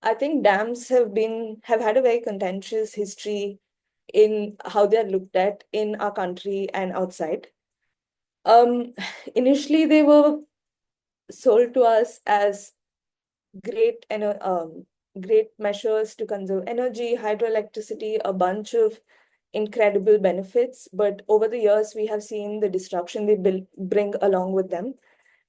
I think dams have had a very contentious history in how they're looked at in our country and outside. Um, Initially, they were sold to us as great and great measures to conserve energy, hydroelectricity, a bunch of incredible benefits. But over the years, we have seen the destruction bring along with them.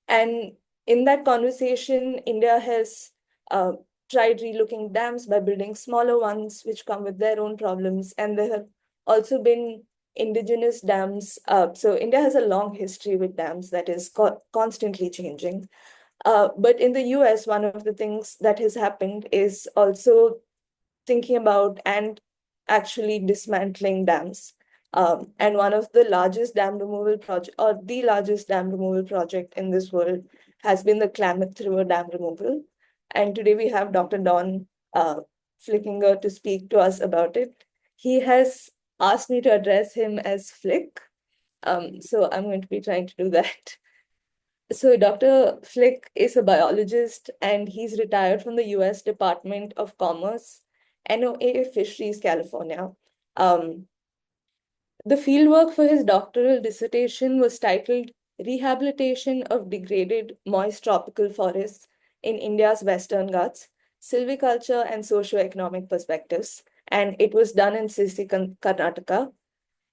And in that conversation, India has uh, tried relooking dams by building smaller ones, which come with their own problems. And there have also been indigenous dams. So India has a long history with dams that is constantly changing. But in the US, one of the things that has happened is also thinking about and actually dismantling dams. And one of the largest dam removal project, or the largest dam removal project in this world, has been the Klamath River dam removal. And today we have Dr. Don Flickinger to speak to us about it. He has asked me to address him as Flick. So I'm going to be trying to do that. So Dr. Flick is a biologist and he's retired from the US Department of Commerce, NOAA Fisheries, California. Um, the fieldwork for his doctoral dissertation was titled Rehabilitation of Degraded Moist Tropical Forests in India's Western Ghats, Silviculture and Socio-Economic Perspectives, and it was done in Sirsi, Karnataka.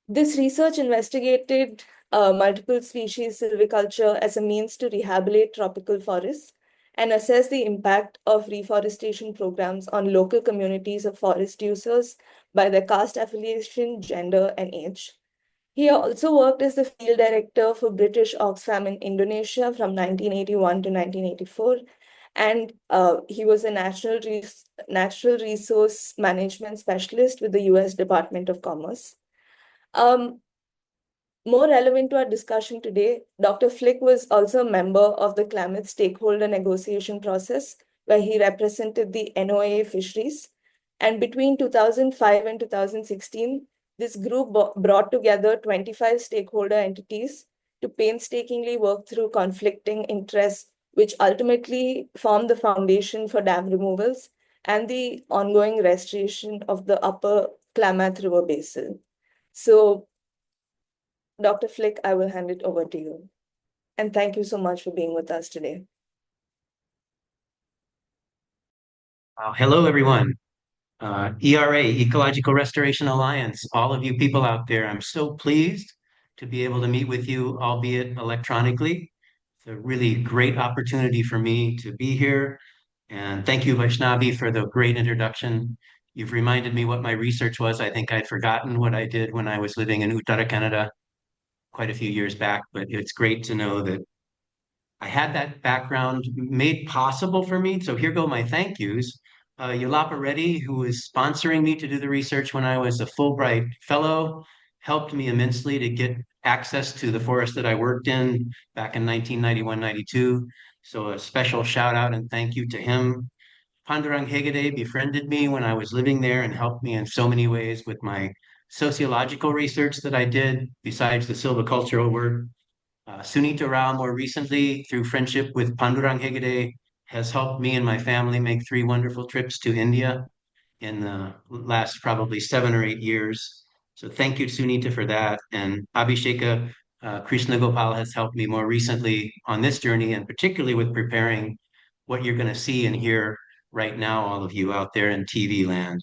This research investigated multiple species silviculture as a means to rehabilitate tropical forests and assess the impact of reforestation programs on local communities of forest users by their caste affiliation, gender, and age. He also worked as the field director for British Oxfam in Indonesia from 1981 to 1984, and he was a natural resource management specialist with the US Department of Commerce. Um, More relevant to our discussion today, Dr. Flick was also a member of the Klamath stakeholder negotiation process, where he represented the NOAA fisheries. And between 2005 and 2016, this group brought together 25 stakeholder entities to painstakingly work through conflicting interests, which ultimately formed the foundation for dam removals and the ongoing restoration of the upper Klamath River basin. So Dr. Flick, I will hand it over to you. And thank you so much for being with us today. Hello, everyone. ERA, Ecological Restoration Alliance, all of you people out there, I'm so pleased to be able to meet with you, albeit electronically. It's a really great opportunity for me to be here. And thank you, Vaishnavi, for the great introduction. You've reminded me what my research was. I think I'd forgotten what I did when I was living in Uttara, Canada, quite a few years back, but it's great to know that I had that background made possible for me. So here go my thank yous. Yulapa Reddy, who was sponsoring me to do the research when I was a Fulbright fellow, helped me immensely to get access to the forest that I worked in back in 1991, 92. So a special shout out and thank you to him. Pandurang Hegde befriended me when I was living there and helped me in so many ways with my sociological research that I did besides the silvicultural work. Sunita Rao, more recently, through friendship with Pandurang Hegde, has helped me and my family make three wonderful trips to India in the last probably 7 or 8 years. So thank you, Sunita, for that. And Abhisheka Krishna Gopal has helped me more recently on this journey, and particularly with preparing what you're going to see and hear right now, all of you out there in TV land.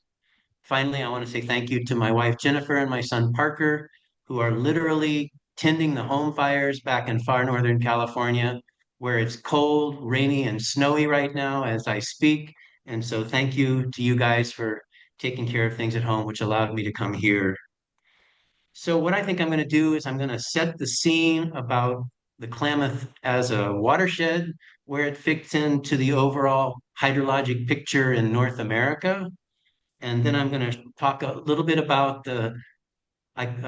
Finally, I want to say thank you to my wife, Jennifer, and my son, Parker, who are literally tending the home fires back in far northern California, where it's cold, rainy, and snowy right now as I speak. And so thank you to you guys for taking care of things at home, which allowed me to come here. So what I think I'm going to do is I'm going to set the scene about the Klamath as a watershed, where it fits into the overall hydrologic picture in North America. And then I'm going to talk a little bit about like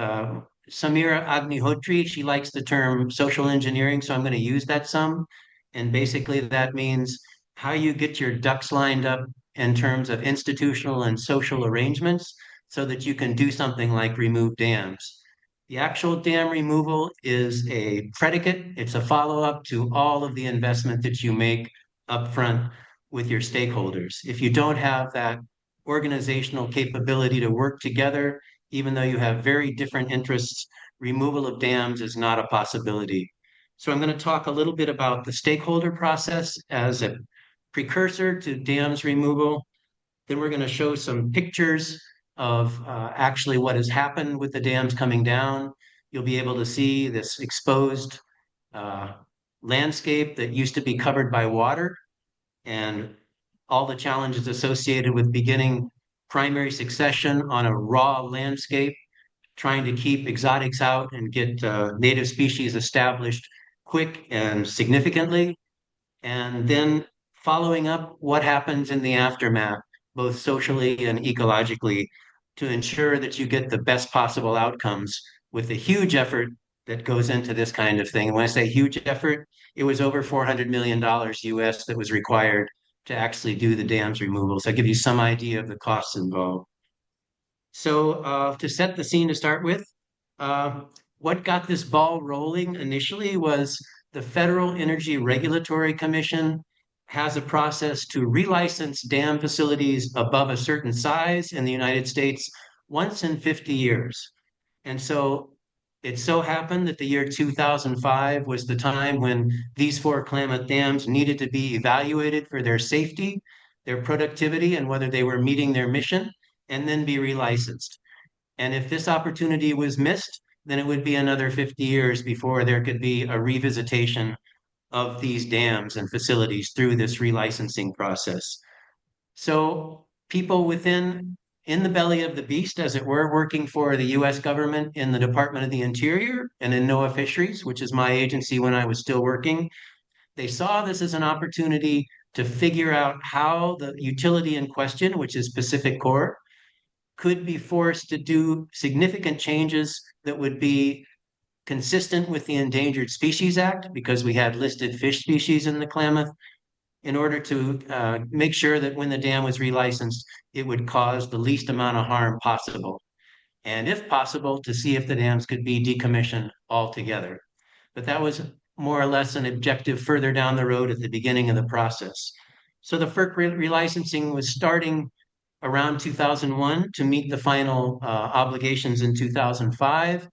Samira Agnihotri. She likes the term social engineering, so I'm going to use that some. And basically, that means how you get your ducks lined up in terms of institutional and social arrangements so that you can do something like remove dams. The actual dam removal is a predicate, it's a follow-up to all of the investment that you make upfront with your stakeholders. If you don't have that organizational capability to work together, even though you have very different interests, removal of dams is not a possibility. So I'm going to talk a little bit about the stakeholder process as a precursor to dams removal. Then we're going to show some pictures of actually what has happened with the dams coming down. You'll be able to see this exposed uh, landscape that used to be covered by water and all the challenges associated with beginning primary succession on a raw landscape, trying to keep exotics out and get native species established quick and significantly, and then following up what happens in the aftermath, both socially and ecologically, to ensure that you get the best possible outcomes with the huge effort that goes into this kind of thing. And when I say huge effort, it was over $400 million US that was required to actually do the dams removal. So I give you some idea of the costs involved. So to set the scene to start with, uh, what got this ball rolling initially was the Federal Energy Regulatory Commission has a process to relicense dam facilities above a certain size in the United States once in 50 years. And so it so happened that the year 2005 was the time when these four Klamath dams needed to be evaluated for their safety, their productivity, and whether they were meeting their mission, and then be relicensed. And if this opportunity was missed, then it would be another 50 years before there could be a revisitation of these dams and facilities through this relicensing process. So people in the belly of the beast, as it were, working for the US government in the Department of the Interior and in NOAA Fisheries, which is my agency when I was still working, they saw this as an opportunity to figure out how the utility in question, which is Pacific Core, could be forced to do significant changes that would be consistent with the Endangered Species Act, because we had listed fish species in the Klamath, in order to make sure that when the dam was relicensed, it would cause the least amount of harm possible. And if possible, to see if the dams could be decommissioned altogether. But that was more or less an objective further down the road at the beginning of the process. So the FERC relicensing was starting around 2001 to meet the final obligations in 2005.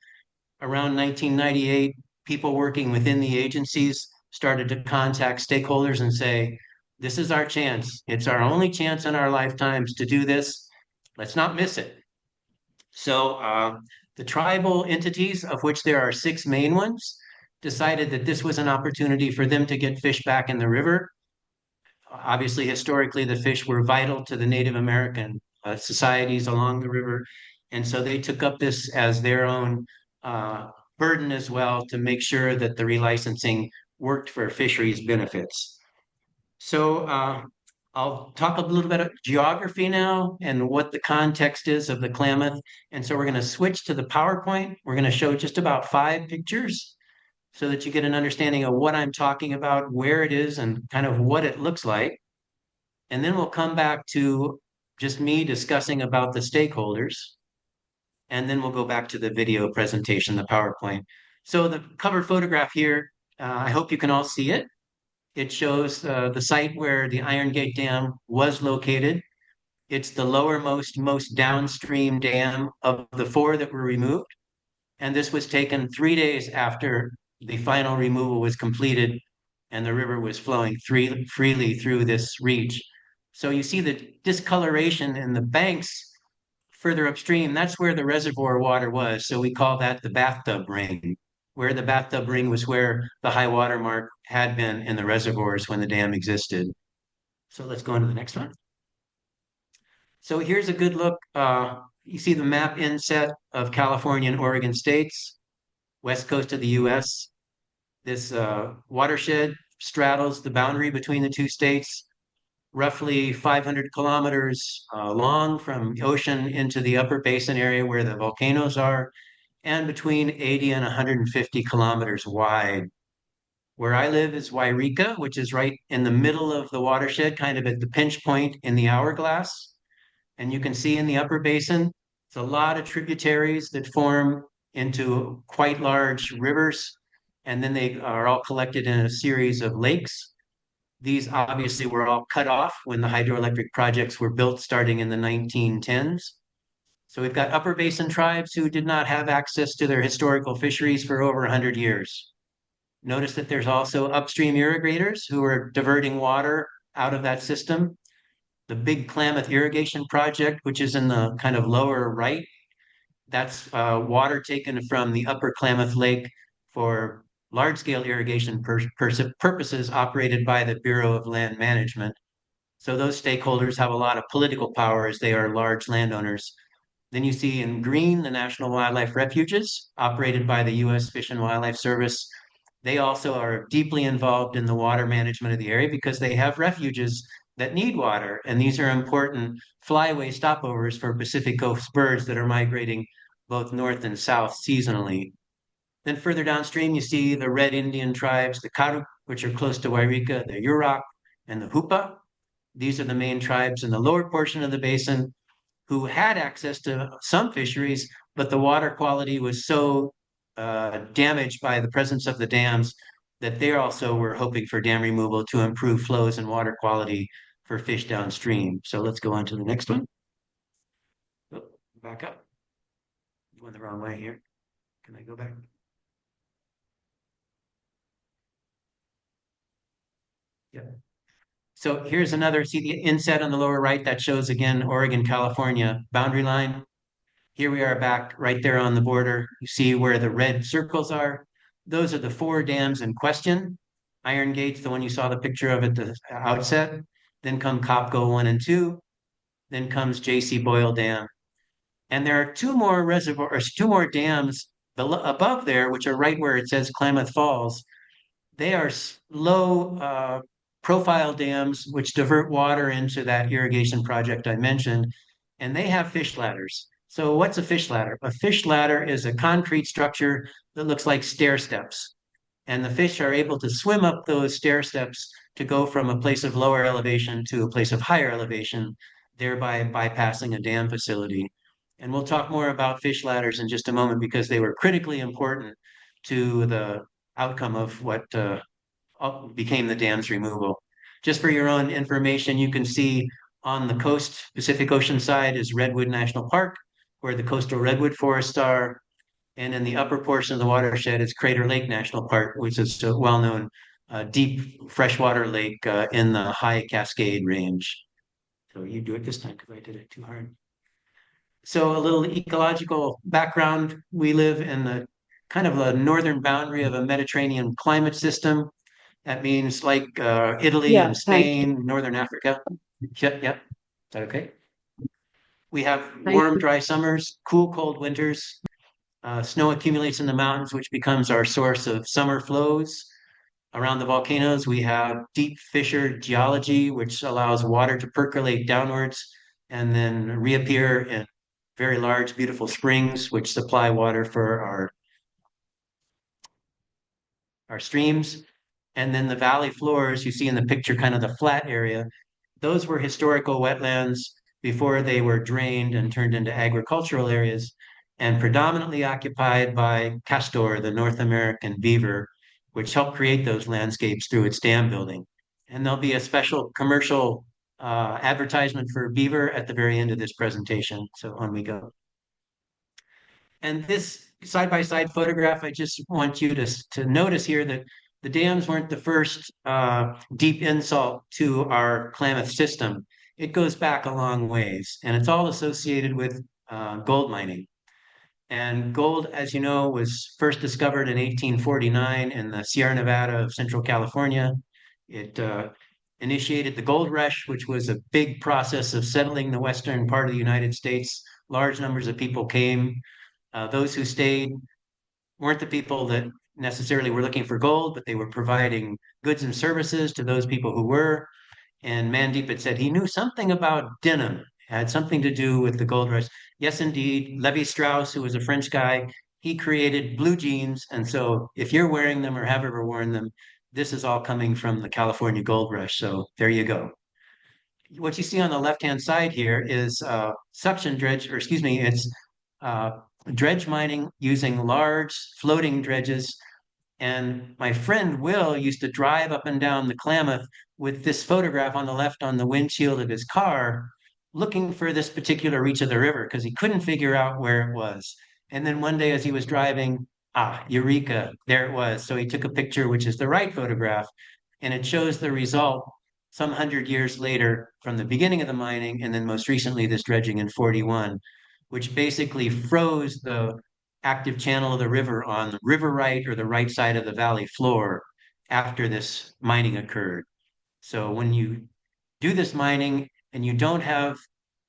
Around 1998, people working within the agencies started to contact stakeholders and say, this is our chance. It's our only chance in our lifetimes to do this. Let's not miss it. So the tribal entities, of which there are six main ones, decided that this was an opportunity for them to get fish back in the river. Obviously, historically, the fish were vital to the Native American societies along the river. And so they took up this as their own burden as well to make sure that the relicensing worked for fisheries benefits. So I'll talk a little bit of geography now and what the context is of the Klamath. And so we're going to switch to the PowerPoint. We're going to show just about 5 pictures so that you get an understanding of what I'm talking about, where it is, and kind of what it looks like. And then we'll come back to just me discussing about the stakeholders. And then we'll go back to the video presentation, the PowerPoint. So the cover photograph here, I hope you can all see it. It shows the site where the Iron Gate Dam was located. It's the lowermost, most downstream dam of the four that were removed. And this was taken 3 days after the final removal was completed and the river was flowing freely through this reach. So you see the discoloration in the banks further upstream. That's where the reservoir water was. So we call that the bathtub ring, where the bathtub ring was where the high water mark had been in the reservoirs when the dam existed. So let's go on to the next one. So here's a good look. You see the map inset of California and Oregon states, west coast of the US. This watershed straddles the boundary between the two states, roughly 500 kilometers long from the ocean into the upper basin area where the volcanoes are, and between 80 and 150 kilometers wide. Where I live is Wairika, which is right in the middle of the watershed, kind of at the pinch point in the hourglass. And you can see in the upper basin, it's a lot of tributaries that form into quite large rivers, and then they are all collected in a series of lakes. These obviously were all cut off when the hydroelectric projects were built starting in the 1910s. So we've got upper basin tribes who did not have access to their historical fisheries for over 100 years. Notice that there's also upstream irrigators who are diverting water out of that system. The big Klamath irrigation project, which is in the kind of lower right, that's water taken from the upper Klamath Lake for large-scale irrigation purposes operated by the Bureau of Land Management. So those stakeholders have a lot of political power as they are large landowners. Then you see in green the National Wildlife Refuges operated by the U.S. Fish and Wildlife Service. They also are deeply involved in the water management of the area because they have refuges that need water. And these are important flyway stopovers for Pacific Coast birds that are migrating both north and south seasonally. Then further downstream, you see the Red Indian tribes, the Karuk, which are close to Wairika, the Yurok, and the Hupa. These are the main tribes in the lower portion of the basin who had access to some fisheries, but the water quality was so damaged by the presence of the dams that they also were hoping for dam removal to improve flows and water quality for fish downstream. So let's go on to the next one. Oh, back up. Going the wrong way here. Can I go back? Yeah. So here's another, see the inset on the lower right that shows again Oregon, California boundary line. Here we are back right there on the border. You see where the red circles are. Those are the four dams in question. Iron Gate's the one you saw the picture of at the outset. Then come Copco 1 and 2. Then comes J.C. Boyle Dam. And there are two more reservoirs, two more dams above there, which are right where it says Klamath Falls. They are low profile dams which divert water into that irrigation project I mentioned, and they have fish ladders. So what's a fish ladder? A fish ladder is a concrete structure that looks like stair steps. And the fish are able to swim up those stair steps to go from a place of lower elevation to a place of higher elevation, thereby bypassing a dam facility. And we'll talk more about fish ladders in just a moment because they were critically important to the outcome of what became the dam's removal. Just for your own information, you can see on the coast, Pacific Ocean side is Redwood National Park, where the coastal redwood forests are. And in the upper portion of the watershed is Crater Lake National Park, which is a well-known deep freshwater lake in the high Cascade Range. So you do it this time because I did it too hard. So a little ecological background. We live in the kind of a northern boundary of a Mediterranean climate system. That means like Italy Yeah, and thank you. Spain, Northern Africa. Yep, yep. Is that okay? We have Thank warm, you. dry summers, cool, cold winters. Snow accumulates in the mountains, which becomes our source of summer flows. Around the volcanoes, we have deep fissure geology, which allows water to percolate downwards and then reappear in very large, beautiful springs, which supply water for our streams. And then the valley floors, you see in the picture, kind of the flat area, those were historical wetlands before they were drained and turned into agricultural areas and predominantly occupied by castor, the North American beaver, which helped create those landscapes through its dam building. And there'll be a special commercial advertisement for beaver at the very end of this presentation. So on we go. And this side-by-side photograph, I just want you to notice here that the dams weren't the first deep insult to our Klamath system. It goes back a long ways, and it's all associated with gold mining. And gold, as you know, was first discovered in 1849 in the Sierra Nevada of Central California. It initiated the gold rush, which was a big process of settling the western part of the United States. Large numbers of people came. Those who stayed weren't the people that necessarily were looking for gold, but they were providing goods and services to those people who were. And Mandeep had said he knew something about denim, had something to do with the gold rush. Yes, indeed. Levi Strauss, who was a French guy, he created blue jeans. And so if you're wearing them or have ever worn them, this is all coming from the California gold rush. So there you go. What you see on the left-hand side here is suction dredge, or excuse me, it's uh, dredge mining using large floating dredges And my friend Will used to drive up and down the Klamath with this photograph on the left on the windshield of his car, looking for this particular reach of the river because he couldn't figure out where it was. And then one day as he was driving, eureka, there it was. So he took a picture, which is the right photograph, and it shows the result some 100 years later from the beginning of the mining, and then most recently this dredging in 41, which basically froze the active channel of the river on the river right or the right side of the valley floor after this mining occurred. So when you do this mining and you don't have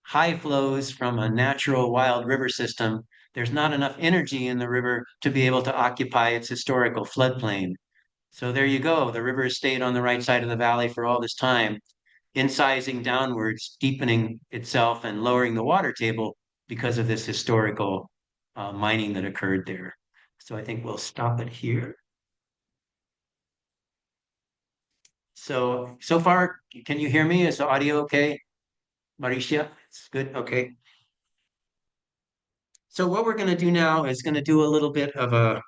high flows from a natural wild river system, there's not enough energy in the river to be able to occupy its historical floodplain. So there you go. The river has stayed on the right side of the valley for all this time, incising downwards, deepening itself and lowering the water table because of this historical mining that occurred there. So I think we'll stop it here. So far, can you hear me? Is the audio okay? Mauricia, it's good, okay. So what we're gonna do now is gonna do a little bit of a,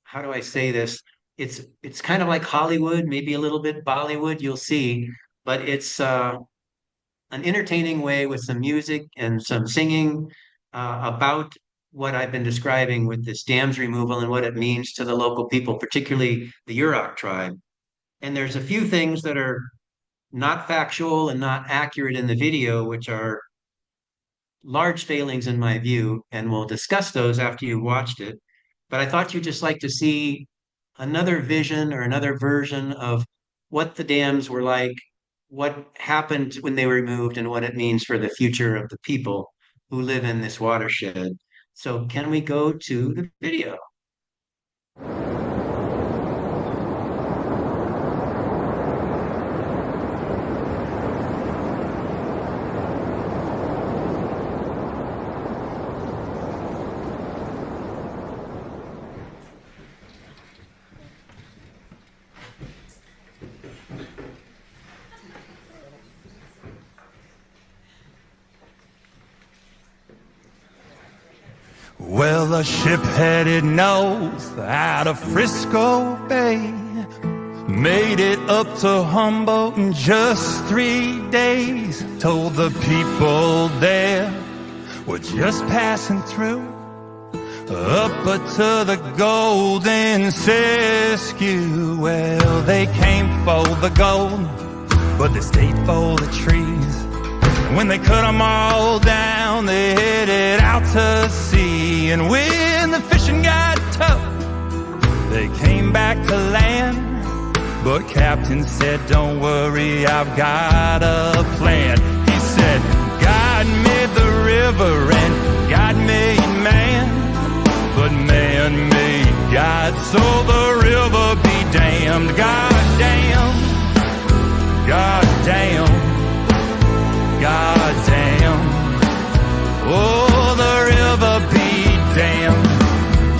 how do I say this? It's kind of like Hollywood, maybe a little bit Bollywood, you'll see, but it's an entertaining way with some music and some singing about what I've been describing with this dams removal and what it means to the local people, particularly the Yurok tribe. And there's a few things that are not factual and not accurate in the video, which are large failings in my view, and we'll discuss those after you watched it. But I thought you'd just like to see another vision or another version of what the dams were like, what happened when they were removed, and what it means for the future of the people who live in this watershed. So can we go to the video? Well, a ship headed north out of Frisco Bay made it up to Humboldt in just 3 days. Told the people there we're just passing through, up to the golden Siskiyou. Well, they came for the gold, but they stayed for the trees. When they cut them all down, they headed out to sea. And when the fishing got tough, they came back to land. But Captain said, don't worry, I've got a plan. He said, God made the river and God made man, but man made God, so the river be damned. God damn, God damn, God damn, oh, the river be damned.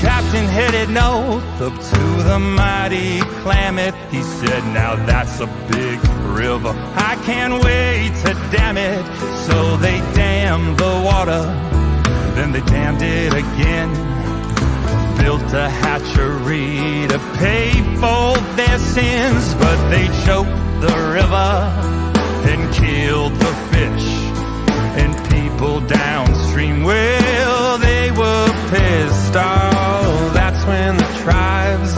Captain headed north up to the mighty Klamath. He said, now that's a big river, I can't wait to dam it. So they dammed the water, then they dammed it again. Built a hatchery to pay for their sins, but they choked the river and killed the fish, and people downstream, well, they were pissed off. That's when the tribes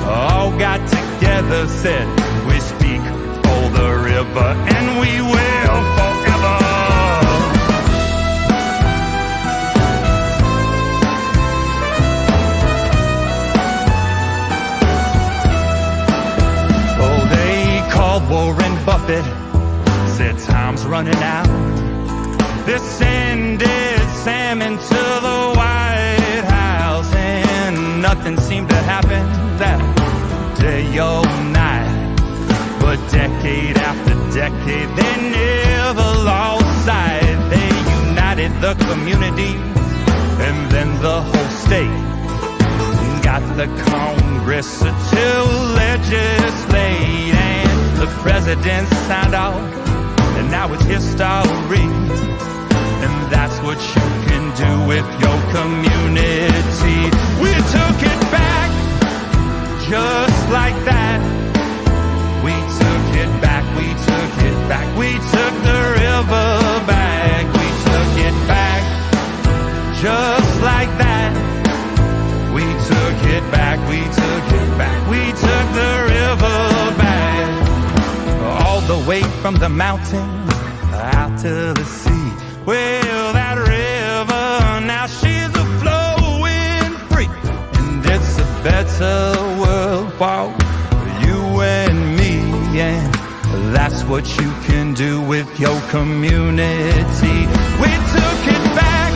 all got together, said, we speak for the river and we will forever. Oh, they called Warren Buffett, said time's running out. They sended salmon to the White House, and nothing seemed to happen that day or night. But decade after decade, they never lost sight. They united the community, and then the whole state got the Congress to legislate, and the president signed off, and now it's history. And that's what you can do with your community. We took it back, just like that. We took it back, we took it back. We took the river back. We took it back, just like that. We took it back, we took it back. We took the river back. All the way from the mountains out to the sea. Well, that river, now she's a flowing free. And it's a better world for you and me. And that's what you can do with your community. We took it back,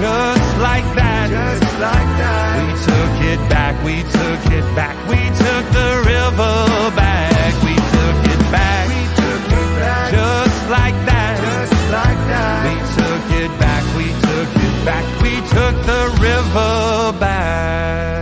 just like that. Just like that. We took it back, we took it back. We took the river back. We took it back, we took it back. Just like that. Just like that. We took it back, we took it back. We took the river back.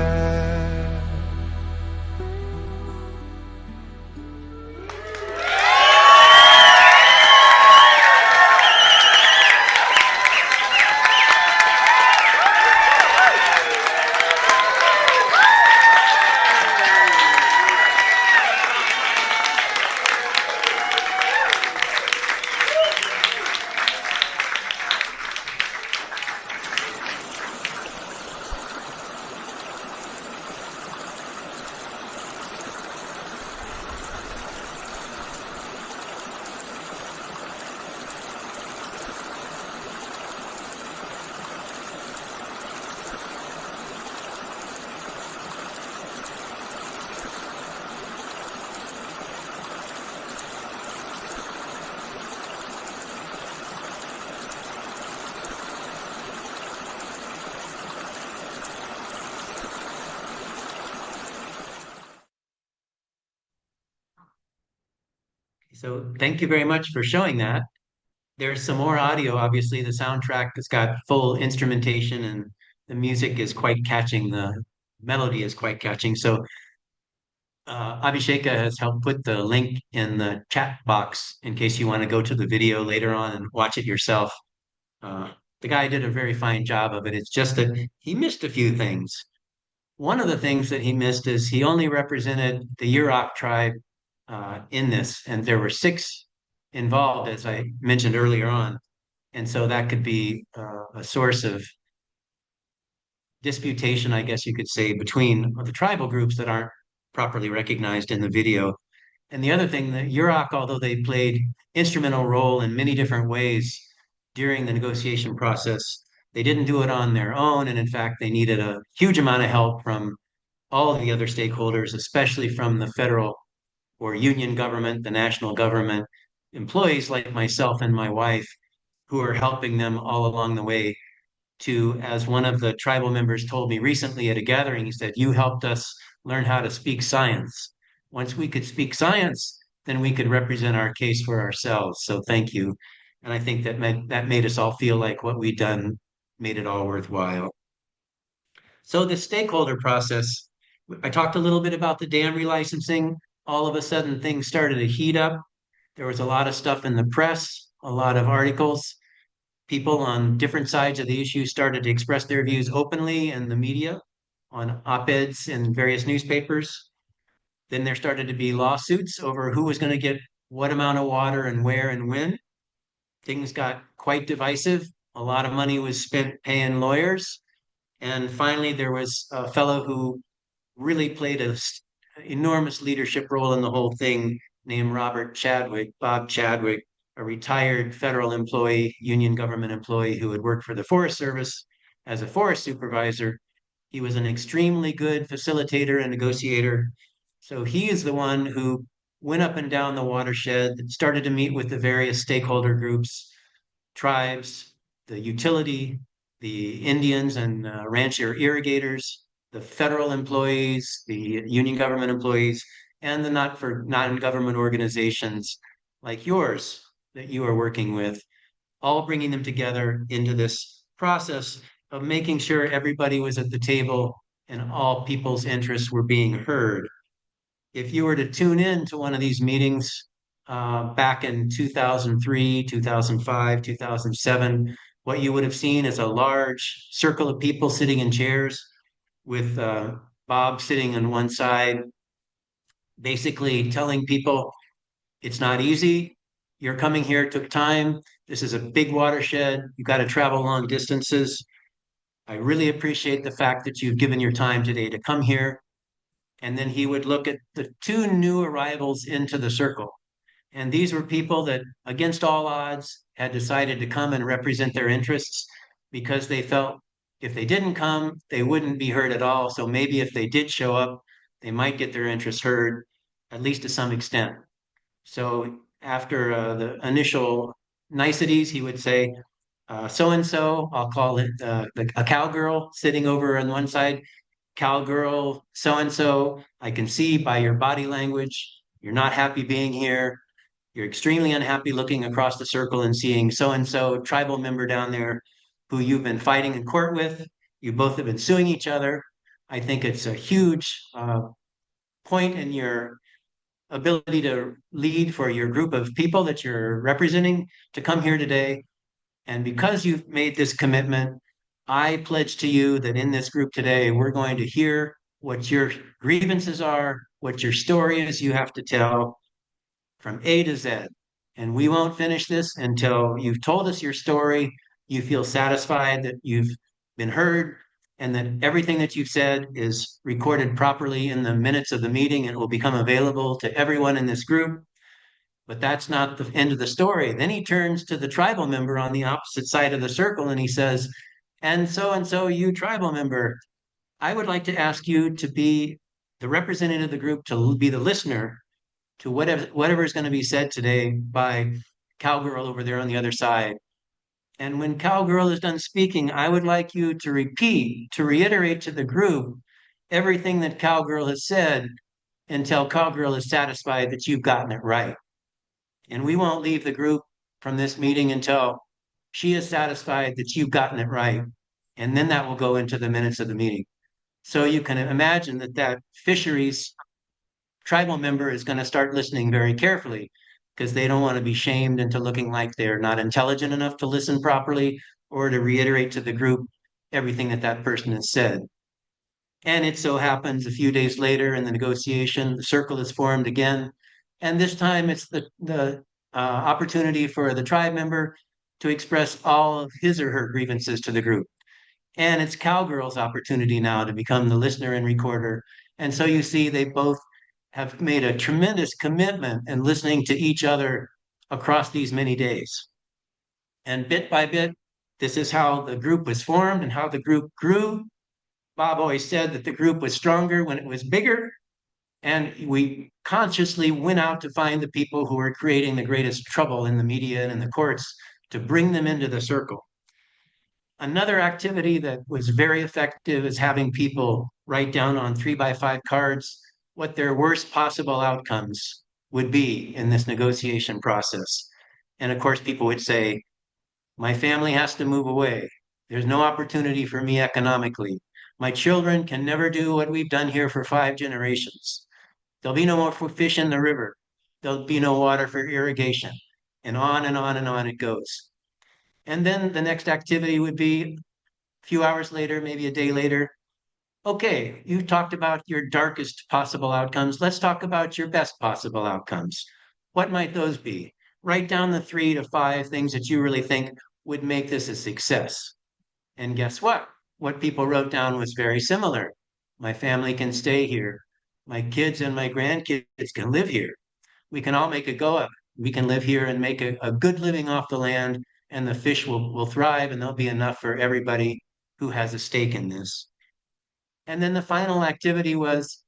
So thank you very much for showing that. There's some more audio, obviously. The soundtrack has got full instrumentation and the music is quite catching. The melody is quite catching. So Abhisheka has helped put the link in the chat box in case you want to go to the video later on and watch it yourself. Uh, the guy did a very fine job of it. It's just that he missed a few things. One of the things that he missed is he only represented the Yurok tribe in this, and there were six involved, as I mentioned earlier on. And so that could be a source of disputation, I guess you could say, between the tribal groups that aren't properly recognized in the video. And the other thing, that Yurok, although they played instrumental role in many different ways during the negotiation process, they didn't do it on their own. And in fact, they needed a huge amount of help from all of the other stakeholders, especially from the federal or union government, the national government, employees like myself and my wife, who are helping them all along the way to, as one of the tribal members told me recently at a gathering, he said, "You helped us learn how to speak science. Once we could speak science, then we could represent our case for ourselves. So thank you." And I think that made us all feel like what we'd done made it all worthwhile. So the stakeholder process, I talked a little bit about the dam relicensing. All of a sudden, things started to heat up. There was a lot of stuff in the press, a lot of articles. People on different sides of the issue started to express their views openly in the media, on op-eds in various newspapers. Then there started to be lawsuits over who was going to get what amount of water and where and when. Things got quite divisive. A lot of money was spent paying lawyers. And finally, there was a fellow who really played an enormous leadership role in the whole thing, named Bob Chadwick, a retired federal employee, union government employee who had worked for the Forest Service as a forest supervisor. He was an extremely good facilitator and negotiator. So he is the one who went up and down the watershed, started to meet with the various stakeholder groups, tribes, the utility, the Indians and rancher irrigators, the federal employees, the union government employees, and the non-government organizations like yours that you are working with, all bringing them together into this process of making sure everybody was at the table and all people's interests were being heard. If you were to tune in to one of these meetings back in 2003, 2005, 2007, what you would have seen is a large circle of people sitting in chairs with Bob sitting on one side, basically telling people it's not easy. You're coming here, it took time. This is a big watershed. You've got to travel long distances. I really appreciate the fact that you've given your time today to come here. And then he would look at the two new arrivals into the circle. And these were people that, against all odds, had decided to come and represent their interests because they felt if they didn't come, they wouldn't be heard at all. So maybe if they did show up, they might get their interests heard, at least to some extent. So after the initial niceties, he would say, so and so, I'll call it a cowgirl sitting over on one side, cowgirl, so and so, I can see by your body language, you're not happy being here. You're extremely unhappy looking across the circle and seeing so and so tribal member down there who you've been fighting in court with. You both have been suing each other. I think it's a huge point in your ability to lead for your group of people that you're representing to come here today. And because you've made this commitment, I pledge to you that in this group today, we're going to hear what your grievances are, what your story is you have to tell from A to Z. And we won't finish this until you've told us your story, you feel satisfied that you've been heard, and that everything that you've said is recorded properly in the minutes of the meeting and will become available to everyone in this group. But that's not the end of the story. Then he turns to the tribal member on the opposite side of the circle and he says, and so, you tribal member, I would like to ask you to be the representative of the group, to be the listener to whatever is going to be said today by Cowgirl over there on the other side. And when Cowgirl is done speaking, I would like you to reiterate to the group everything that Cowgirl has said until Cowgirl is satisfied that you've gotten it right. And we won't leave the group from this meeting until she is satisfied that you've gotten it right. And then that will go into the minutes of the meeting. So you can imagine that fisheries tribal member is going to start listening very carefully because they don't want to be shamed into looking like they're not intelligent enough to listen properly or to reiterate to the group everything that person has said. And it so happens a few days later in the negotiation, the circle is formed again. And this time it's the opportunity for the tribe member to express all of his or her grievances to the group. And it's Cowgirl's opportunity now to become the listener and recorder. And so you see, they both have made a tremendous commitment in listening to each other across these many days. And bit by bit, this is how the group was formed and how the group grew. Bob always said that the group was stronger when it was bigger. And we consciously went out to find the people who were creating the greatest trouble in the media and in the courts to bring them into the circle. Another activity that was very effective is having people write down on 3x5 cards what their worst possible outcomes would be in this negotiation process. And of course, people would say, my family has to move away. There's no opportunity for me economically. My children can never do what we've done here for 5 generations. There'll be no more fish in the river. There'll be no water for irrigation. And on and on and on it goes. And then the next activity would be a few hours later, maybe a day later. Okay, you talked about your darkest possible outcomes. Let's talk about your best possible outcomes. What might those be? Write down the 3 to 5 things that you really think would make this a success. And guess what? What people wrote down was very similar. My family can stay here. My kids and my grandkids can live here. We can all make a go of it. We can live here and make a good living off the land, and the fish will thrive, and there'll be enough for everybody who has a stake in this. And then the final activity was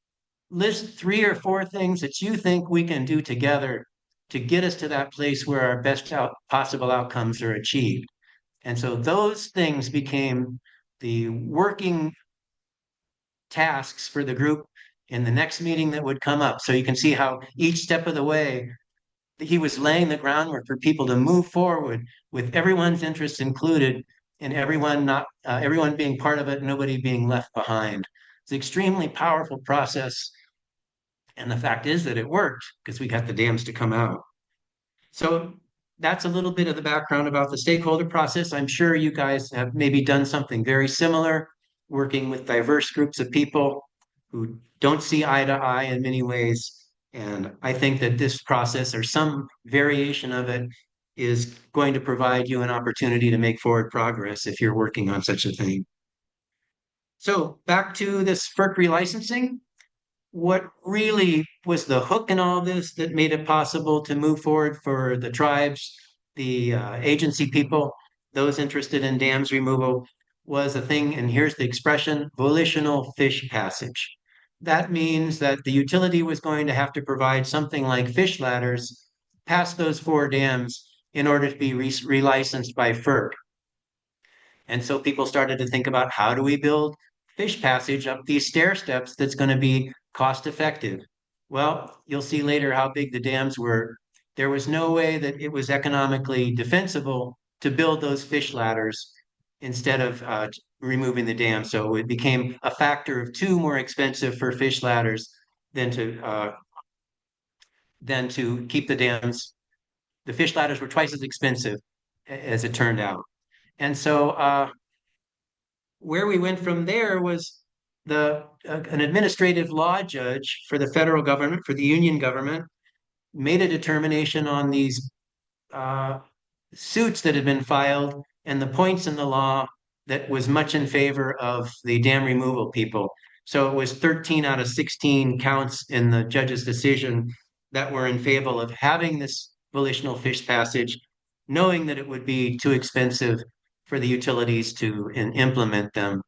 list 3 or 4 things that you think we can do together to get us to that place where our best possible outcomes are achieved. And so those things became the working tasks for the group in the next meeting that would come up. So you can see how each step of the way, he was laying the groundwork for people to move forward with everyone's interests included and everyone being part of it, nobody being left behind. It's an extremely powerful process. And the fact is that it worked because we got the dams to come out. So that's a little bit of the background about the stakeholder process. I'm sure you guys have maybe done something very similar, working with diverse groups of people who don't see eye to eye in many ways. And I think that this process or some variation of it is going to provide you an opportunity to make forward progress if you're working on such a thing. So back to this FERC relicensing. What really was the hook in all this that made it possible to move forward for the tribes, the agency people, those interested in dams removal, was a thing, and here's the expression, volitional fish passage. That means that the utility was going to have to provide something like fish ladders past those four dams in order to be relicensed by FERC. And so people started to think about how do we build fish passage up these stair steps that's going to be cost effective. Well, you'll see later how big the dams were. There was no way that it was economically defensible to build those fish ladders instead of removing the dam. So it became a factor of two more expensive for fish ladders than to keep the dams. The fish ladders were twice as expensive as it turned out. And so where we went from there was an administrative law judge for the federal government, for the union government, made a determination on these uh, suits that had been filed and the points in the law that was much in favor of the dam removal people. So it was 13 out of 16 counts in the judge's decision that were in favor of having this volitional fish passage, knowing that it would be too expensive for the utilities to implement them.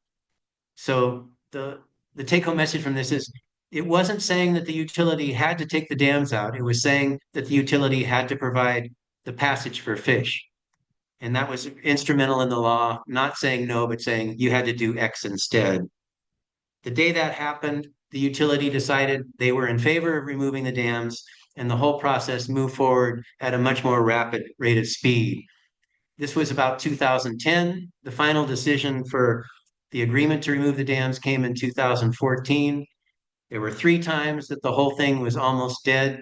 So the take-home message from this is it wasn't saying that the utility had to take the dams out. It was saying that the utility had to provide the passage for fish. And that was instrumental in the law, not saying no, but saying you had to do X instead. The day that happened, the utility decided they were in favor of removing the dams, and the whole process moved forward at a much more rapid rate of speed. This was about 2010. The final decision for the agreement to remove the dams came in 2014. There were three times that the whole thing was almost dead.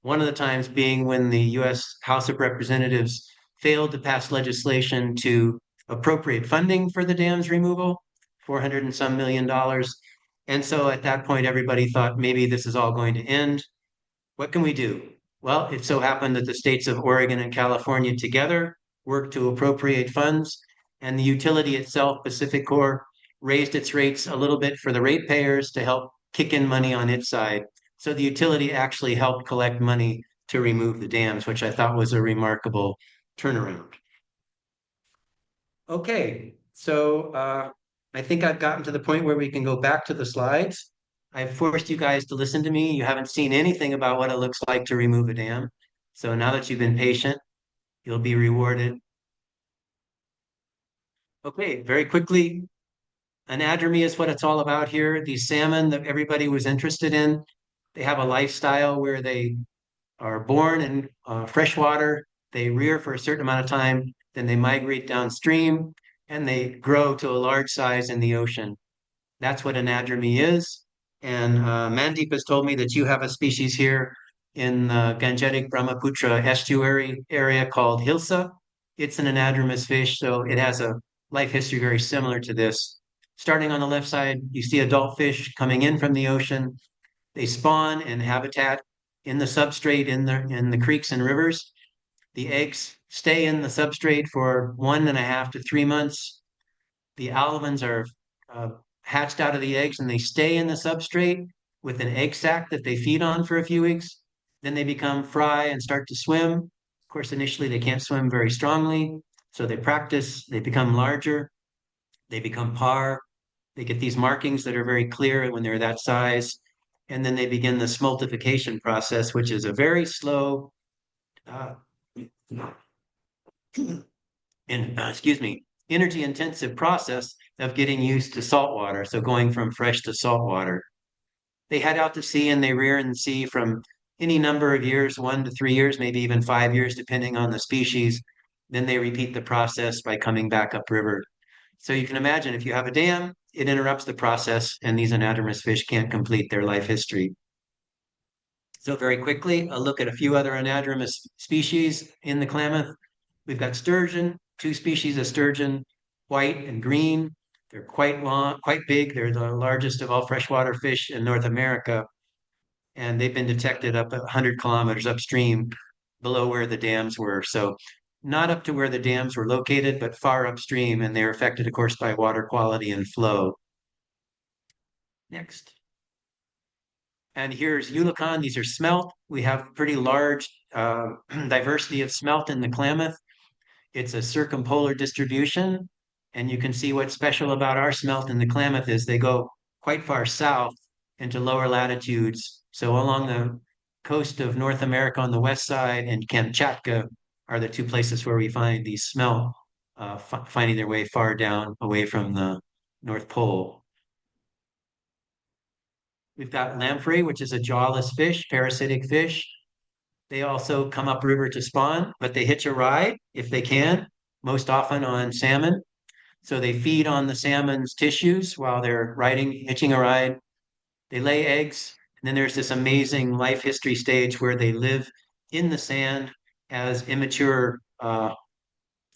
One of the times being when the US House of Representatives failed to pass legislation to appropriate funding for the dams removal, 400 and some $1 million. And so at that point, everybody thought maybe this is all going to end. What can we do? Well, it so happened that the states of Oregon and California together worked to appropriate funds, and the utility itself, PacifiCorp, raised its rates a little bit for the ratepayers to help kick in money on its side. So the utility actually helped collect money to remove the dams, which I thought was a remarkable turnaround. Okay, so I think I've gotten to the point where we can go back to the slides. I've forced you guys to listen to me. You haven't seen anything about what it looks like to remove a dam. So now that you've been patient, you'll be rewarded. Okay, very quickly, anadromy is what it's all about here. These salmon that everybody was interested in, they have a lifestyle where they are born in freshwater, they rear for a certain amount of time, then they migrate downstream, and they grow to a large size in the ocean. That's what anadromy is. And Mandeep has told me that you have a species here in the Gangetic Brahmaputra estuary area called Hilsa. It's an anadromous fish, so it has a life history very similar to this. Starting on the left side, you see adult fish coming in from the ocean. They spawn in habitat in the substrate in the creeks and rivers. The eggs stay in the substrate for 1.5 to 3 months. The alevins are uh, hatched out of the eggs and they stay in the substrate with an egg sac that they feed on for a few weeks. Then they become fry and start to swim. Of course, initially they can't swim very strongly, so they practice, they become larger, they become par, they get these markings that are very clear when they're that size, and then they begin the smoltification process, which is a very slow uh, excuse me, energy intensive process of getting used to salt water. So going from fresh to salt water. They head out to sea and they rear in the sea from any number of years, 1 to 3 years, maybe even 5 years, depending on the species. Then they repeat the process by coming back upriver. So you can imagine if you have a dam, it interrupts the process and these anadromous fish can't complete their life history. So very quickly, a look at a few other anadromous species in the Klamath. We've got sturgeon, two species of sturgeon, white and green. They're quite long, quite big. They're the largest of all freshwater fish in North America, and they've been detected up 100 kilometers upstream below where the dams were. So not up to where the dams were located, but far upstream, and they're affected, of course, by water quality and flow. Next. And here's eulachon. These are smelt. We have pretty large diversity of smelt in the Klamath. It's a circumpolar distribution. And you can see what's special about our smelt in the Klamath is they go quite far south into lower latitudes. So along the coast of North America on the west side and Kamchatka are the two places where we find these smelt finding their way far down away from the North Pole. We've got lamprey, which is a jawless fish, parasitic fish. They also come upriver to spawn, but they hitch a ride if they can, most often on salmon. So they feed on the salmon's tissues while they're hitching a ride. They lay eggs. And then there's this amazing life history stage where they live in the sand as immature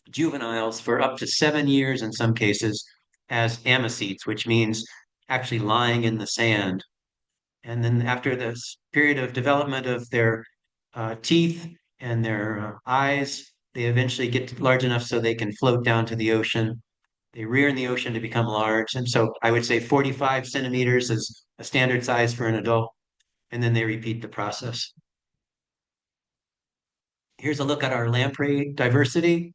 juveniles for up to 7 years in some cases as ammocetes, which means actually lying in the sand. And then after this period of development of their teeth and their eyes, they eventually get large enough so they can float down to the ocean. They rear in the ocean to become large. And so I would say 45 centimeters is a standard size for an adult. And then they repeat the process. Here's a look at our lamprey diversity.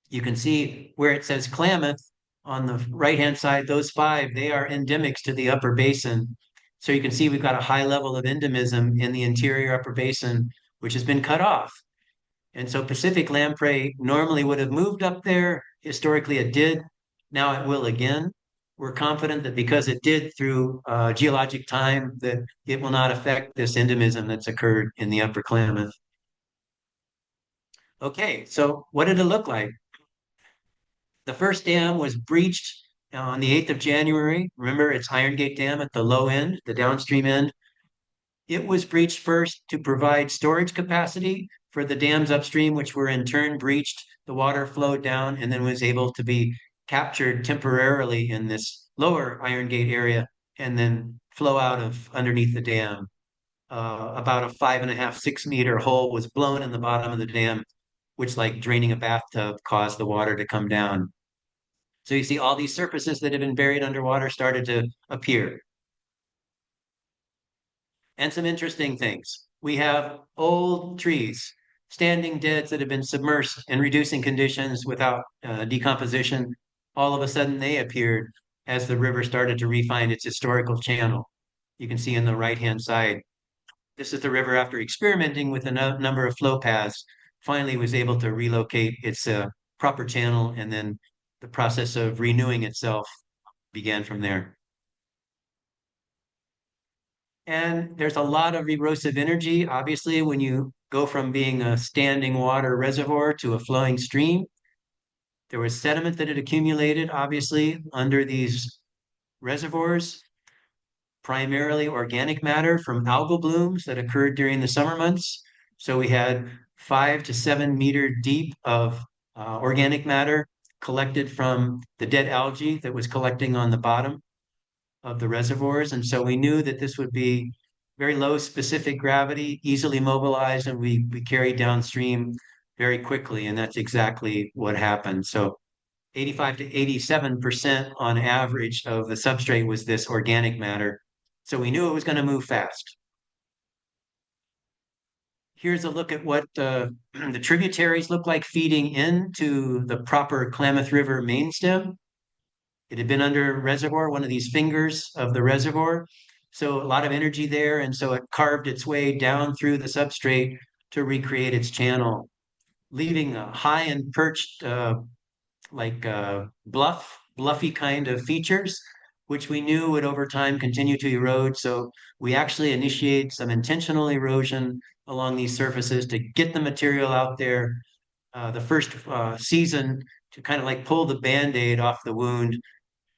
You can see where it says Klamath on the right-hand side, those five, they are endemics to the upper basin. So you can see we've got a high level of endemism in the interior upper basin, which has been cut off. And so Pacific lamprey normally would have moved up there. Historically, it did. Now it will again. We're confident that because it did through geologic time, that it will not affect this endemism that's occurred in the upper Klamath. Okay, so what did it look like? The first dam was breached on the 8th of January. Remember, it's Iron Gate Dam at the low end, the downstream end. It was breached first to provide storage capacity for the dams upstream, which were in turn breached. The water flowed down and then was able to be captured temporarily in this lower Iron Gate area and then flow out of underneath the dam. About a 5.5, 6 meter hole was blown in the bottom of the dam, which, like draining a bathtub, caused the water to come down. So you see all these surfaces that have been buried underwater started to appear. And some interesting things. We have old trees, standing deads that have been submerged in reducing conditions without decomposition. All of a sudden, they appeared as the river started to refine its historical channel. You can see on the right-hand side. This is the river after experimenting with a number of flow paths, finally was able to relocate its proper channel, and then the process of renewing itself began from there. And there's a lot of erosive energy, obviously, when you go from being a standing water reservoir to a flowing stream. There was sediment that had accumulated, obviously, under these reservoirs, primarily organic matter from algal blooms that occurred during the summer months. So we had 5 to 7 meter deep of organic matter collected from the dead algae that was collecting on the bottom of the reservoirs. And so we knew that this would be very low specific gravity, easily mobilized, and we carried downstream very quickly. And that's exactly what happened. So 85 to 87% on average of the substrate was this organic matter. So we knew it was going to move fast. Here's a look at what the tributaries look like feeding into the proper Klamath River main stem. It had been under reservoir, one of these fingers of the reservoir. So a lot of energy there. And so it carved its way down through the substrate to recreate its channel, leaving a high and perched, bluffy kind of features, which we knew would over time continue to erode. So we actually initiate some intentional erosion along these surfaces to get the material out there the first season to kind of like pull the Band-Aid off the wound,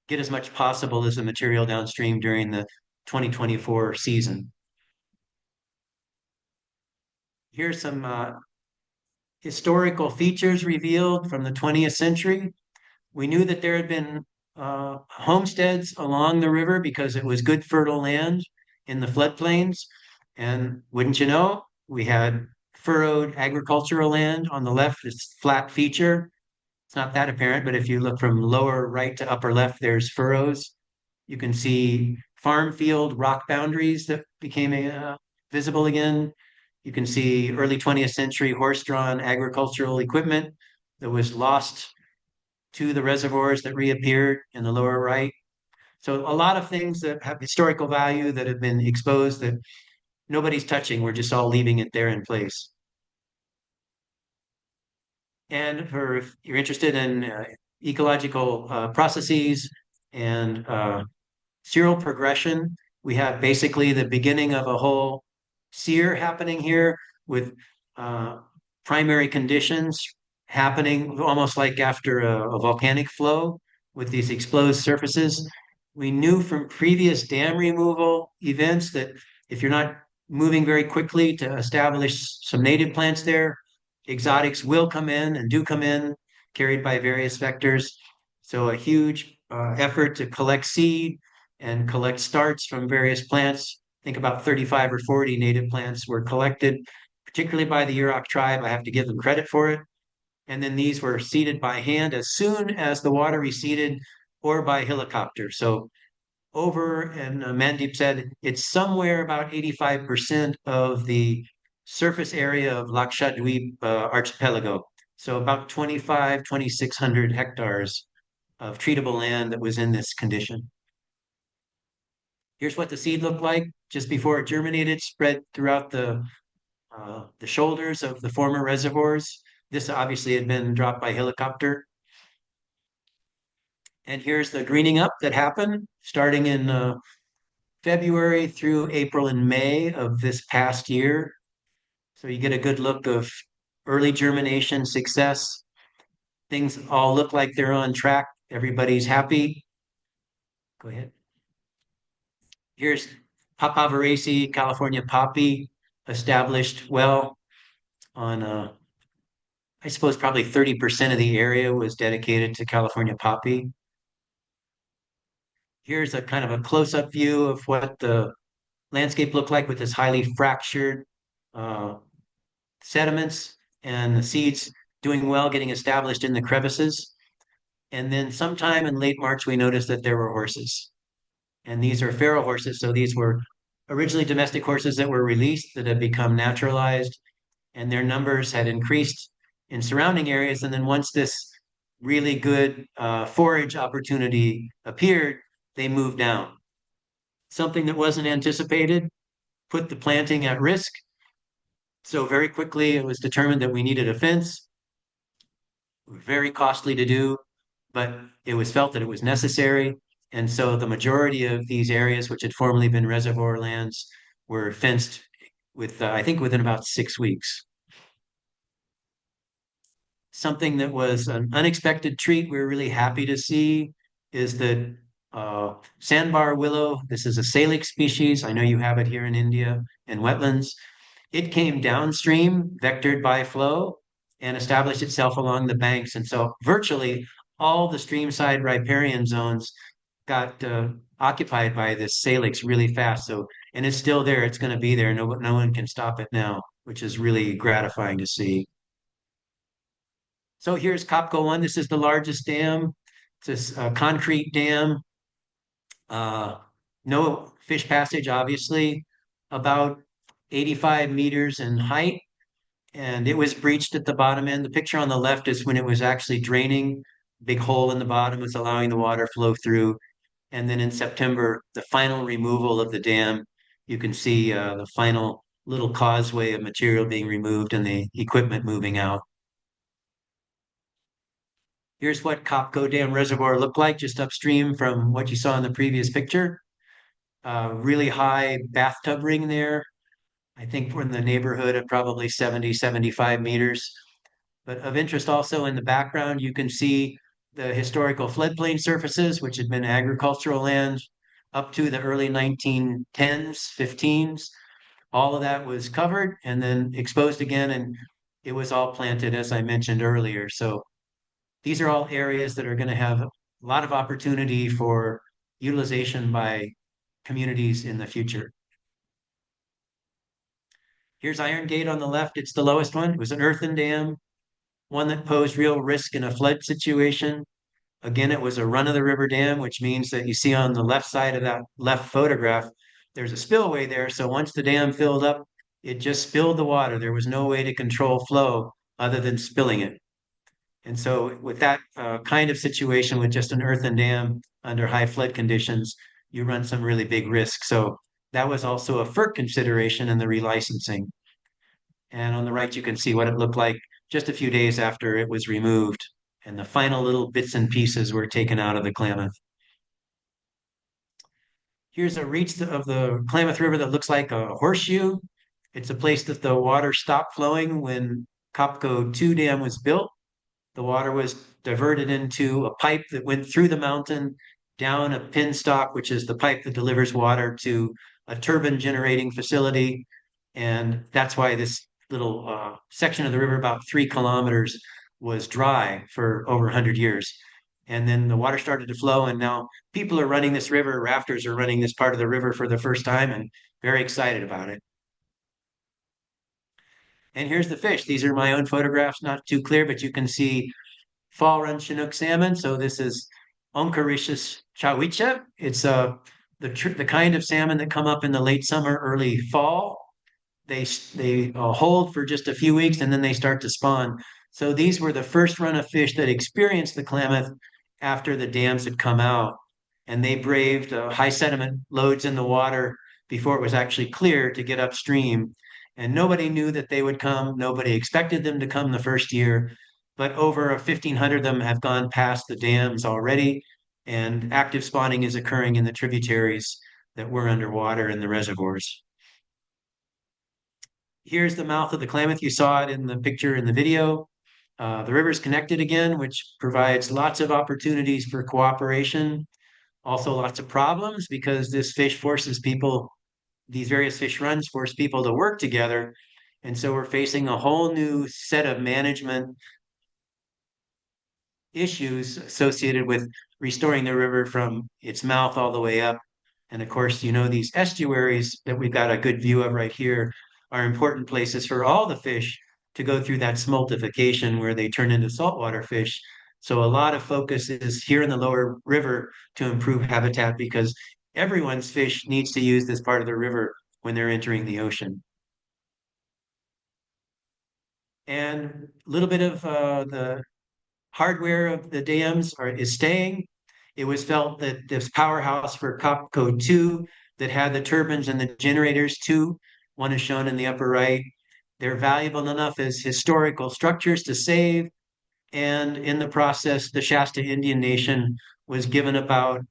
get as much possible as the material downstream during the 2024 season. Here's some historical features revealed from the 20th century. We knew that there had been homesteads along the river because it was good fertile land in the floodplains. And wouldn't you know, we had furrowed agricultural land on the left, this flat feature. It's not that apparent, but if you look from lower right to upper left, there's furrows. You can see farm field rock boundaries that became visible again. You can see early 20th century horse-drawn agricultural equipment that was lost to the reservoirs that reappeared in the lower right. So a lot of things that have historical value that have been exposed that nobody's touching. We're just all leaving it there in place. And if you're interested in ecological processes and serial progression, we have basically the beginning of a whole sear happening here with uh, primary conditions happening almost like after a volcanic flow with these exposed surfaces. We knew from previous dam removal events that if you're not moving very quickly to establish some native plants there, exotics will come in and do come in, carried by various vectors. So a huge effort to collect seed and collect starts from various plants. I think about 35 or 40 native plants were collected, particularly by the Yurok tribe. I have to give them credit for it. And then these were seeded by hand as soon as the water receded or by helicopter. So over, and Mandeep said, it's somewhere about 85% of the surface area of Lakshadweep archipelago. So about 2,600 hectares of treatable land that was in this condition. Here's what the seed looked like just before it germinated, spread throughout the shoulders of the former reservoirs. This obviously had been dropped by helicopter. And here's the greening up that happened starting in February through April and May of this past year. So you get a good look of early germination success. Things all look like they're on track. Everybody's happy. Go ahead. Here's Papaverese, California poppy, established well on, I suppose probably 30% of the area was dedicated to California poppy. Here's a kind of a close-up view of what the landscape looked like with this highly fractured uh, sediments and the seeds doing well, getting established in the crevices. And then sometime in late March, we noticed that there were horses. And these are feral horses. So these were originally domestic horses that were released that had become naturalized, and their numbers had increased in surrounding areas. And then once this really good forage opportunity appeared, they moved down. Something that wasn't anticipated put the planting at risk. So very quickly, it was determined that we needed a fence. Very costly to do, but it was felt that it was necessary. And so the majority of these areas, which had formerly been reservoir lands, were fenced with, I think, within about 6 weeks. Something that was an unexpected treat we're really happy to see is that sandbar willow, this is a salix species. I know you have it here in India in wetlands. It came downstream, vectored by flow, and established itself along the banks. And so virtually all the streamside riparian zones got occupied by this salix really fast. So, and it's still there. It's going to be there. No one can stop it now, which is really gratifying to see. So here's Copco 1. This is the largest dam. It's a concrete dam. No fish passage, obviously, about 85 meters in height. And it was breached at the bottom end. The picture on the left is when it was actually draining. Big hole in the bottom was allowing the water flow through. And then in September, the final removal of the dam, you can see the final little causeway of material being removed and the equipment moving out. Here's what Copco Dam Reservoir looked like just upstream from what you saw in the previous picture. Really high bathtub ring there. I think we're in the neighborhood of probably 70, 75 meters. But of interest also in the background, you can see the historical floodplain surfaces, which had been agricultural land up to the early 1910s, 15s. all of that was covered and then exposed again, and it was all planted, as I mentioned earlier. So these are all areas that are going to have a lot of opportunity for utilization by communities in the future. Here's Iron Gate on the left. It's the lowest one. It was an earthen dam, one that posed real risk in a flood situation. Again, it was a run-of-the-river dam, which means that you see on the left side of that left photograph, there's a spillway there. So once the dam filled up, it just spilled the water. There was no way to control flow other than spilling it. And so with that kind of situation with just an earthen dam under high flood conditions, you run some really big risks. So that was also a FERC consideration in the relicensing. And on the right, you can see what it looked like just a few days after it was removed. And the final little bits and pieces were taken out of the Klamath. Here's a reach of the Klamath River that looks like a horseshoe. It's a place that the water stopped flowing when Copco 2 Dam was built. The water was diverted into a pipe that went through the mountain, down a penstock, which is the pipe that delivers water to a turbine generating facility. And that's why this little section of the river, about 3 kilometers, was dry for over 100 years. And then the water started to flow, and now people are running this river. Rafters are running this part of the river for the first time and very excited about it. And here's the fish. These are my own photographs, not too clear, but you can see fall run Chinook salmon. So this is Oncorhynchus chawicha. It's the kind of salmon that come up in the late summer, early fall. They hold for just a few weeks and then they start to spawn. So these were the first run of fish that experienced the Klamath after the dams had come out, and they braved high sediment loads in the water before it was actually clear to get upstream. And nobody knew that they would come. Nobody expected them to come the first year, but over 1,500 of them have gone past the dams already, and active spawning is occurring in the tributaries that were underwater in the reservoirs. Here's the mouth of the Klamath. You saw it in the picture in the video. The river's connected again, which provides lots of opportunities for cooperation. Also lots of problems because this fish forces people, these various fish runs force people to work together. And so we're facing a whole new set of management issues associated with restoring the river from its mouth all the way up. And of course, you know, these estuaries that we've got a good view of right here are important places for all the fish to go through that smoltification where they turn into saltwater fish. So a lot of focus is here in the lower river to improve habitat because everyone's fish needs to use this part of the river when they're entering the ocean. And a little bit of the hardware of the dams is staying. It was felt that this powerhouse for Copco 2 that had the turbines and the generators too, one is shown in the upper right, they're valuable enough as historical structures to save. And in the process, the Shasta Indian Nation was given about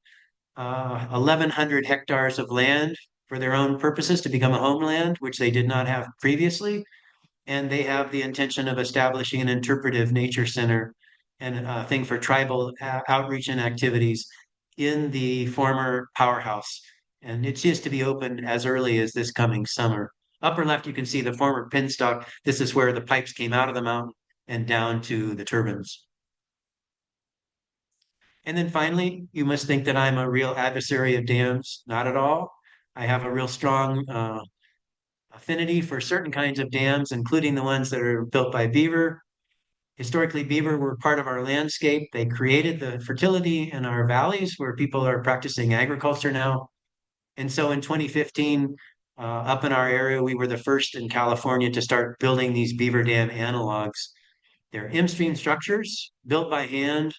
1,100 hectares of land for their own purposes to become a homeland, which they did not have previously. And they have the intention of establishing an interpretive nature center and a thing for tribal outreach and activities in the former powerhouse. And it's just to be opened as early as this coming summer. Upper left, you can see the former penstock. This is where the pipes came out of the mountain and down to the turbines. And then finally, you must think that I'm a real adversary of dams. Not at all. I have a real strong affinity for certain kinds of dams, including the ones that are built by beaver. Historically, beaver were part of our landscape. They created the fertility in our valleys where people are practicing agriculture now. And so in 2015, up in our area, we were the first in California to start building these beaver dam analogs. They're in-stream structures built by hand.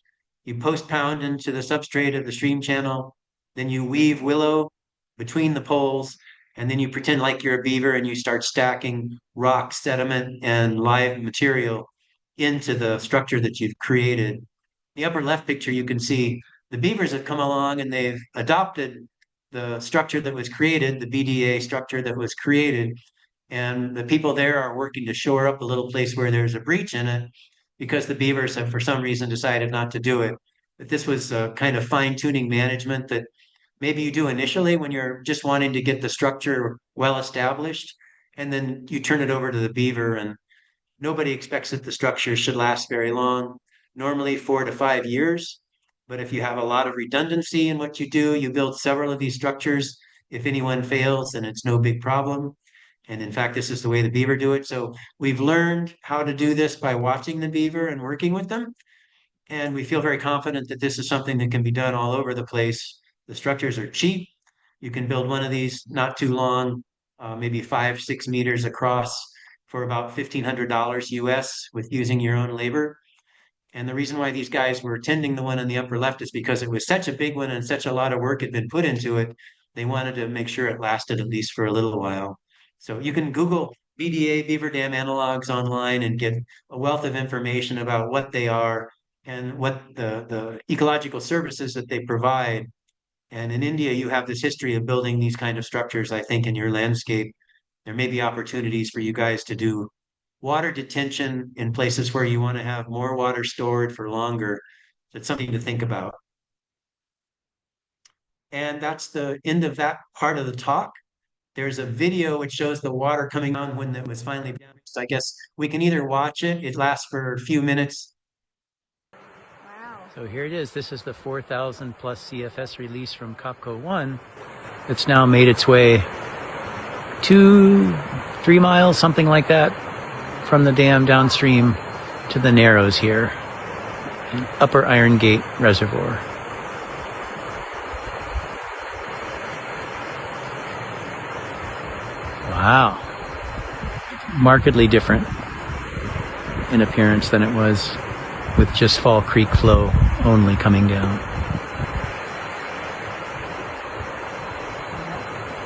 You post pound into the substrate of the stream channel, then you weave willow between the poles, and then you pretend like you're a beaver and you start stacking rock, sediment, and live material into the structure that you've created. The upper left picture, you can see the beavers have come along and they've adopted the structure that was created, the BDA structure that was created, and the people there are working to shore up a little place where there's a breach in it because the beavers have for some reason decided not to do it. But this was a kind of fine-tuning management that maybe you do initially when you're just wanting to get the structure well established. and then you turn it over to the beaver, and nobody expects that the structure should last very long, normally 4 to 5 years. But if you have a lot of redundancy in what you do, you build several of these structures. If anyone fails, then it's no big problem. And in fact, this is the way the beaver do it. So we've learned how to do this by watching the beaver and working with them. And we feel very confident that this is something that can be done all over the place. The structures are cheap. You can build one of these not too long, maybe 5, 6 meters across for about $1,500 US with using your own labor. And the reason why these guys were tending the one on the upper left is because it was such a big one and such a lot of work had been put into it. They wanted to make sure it lasted at least for a little while. So you can Google BDA, beaver dam analogs online and get a wealth of information about what they are and what the ecological services that they provide. And in India, you have this history of building these kind of structures, I think, in your landscape. There may be opportunities for you guys to do water detention in places where you want to have more water stored for longer. That's something to think about. And that's the end of that part of the talk. There's a video which shows the water coming on when it was finally damaged. I guess we can either watch it, it lasts for a few minutes. So here it is. This is the 4,000 plus CFS release from COPCO 1. It's now made its way 2-3 miles, something like that, from the dam downstream to the Narrows here in Upper Iron Gate Reservoir. Wow. Markedly different in appearance than it was with just Fall Creek flow only coming down.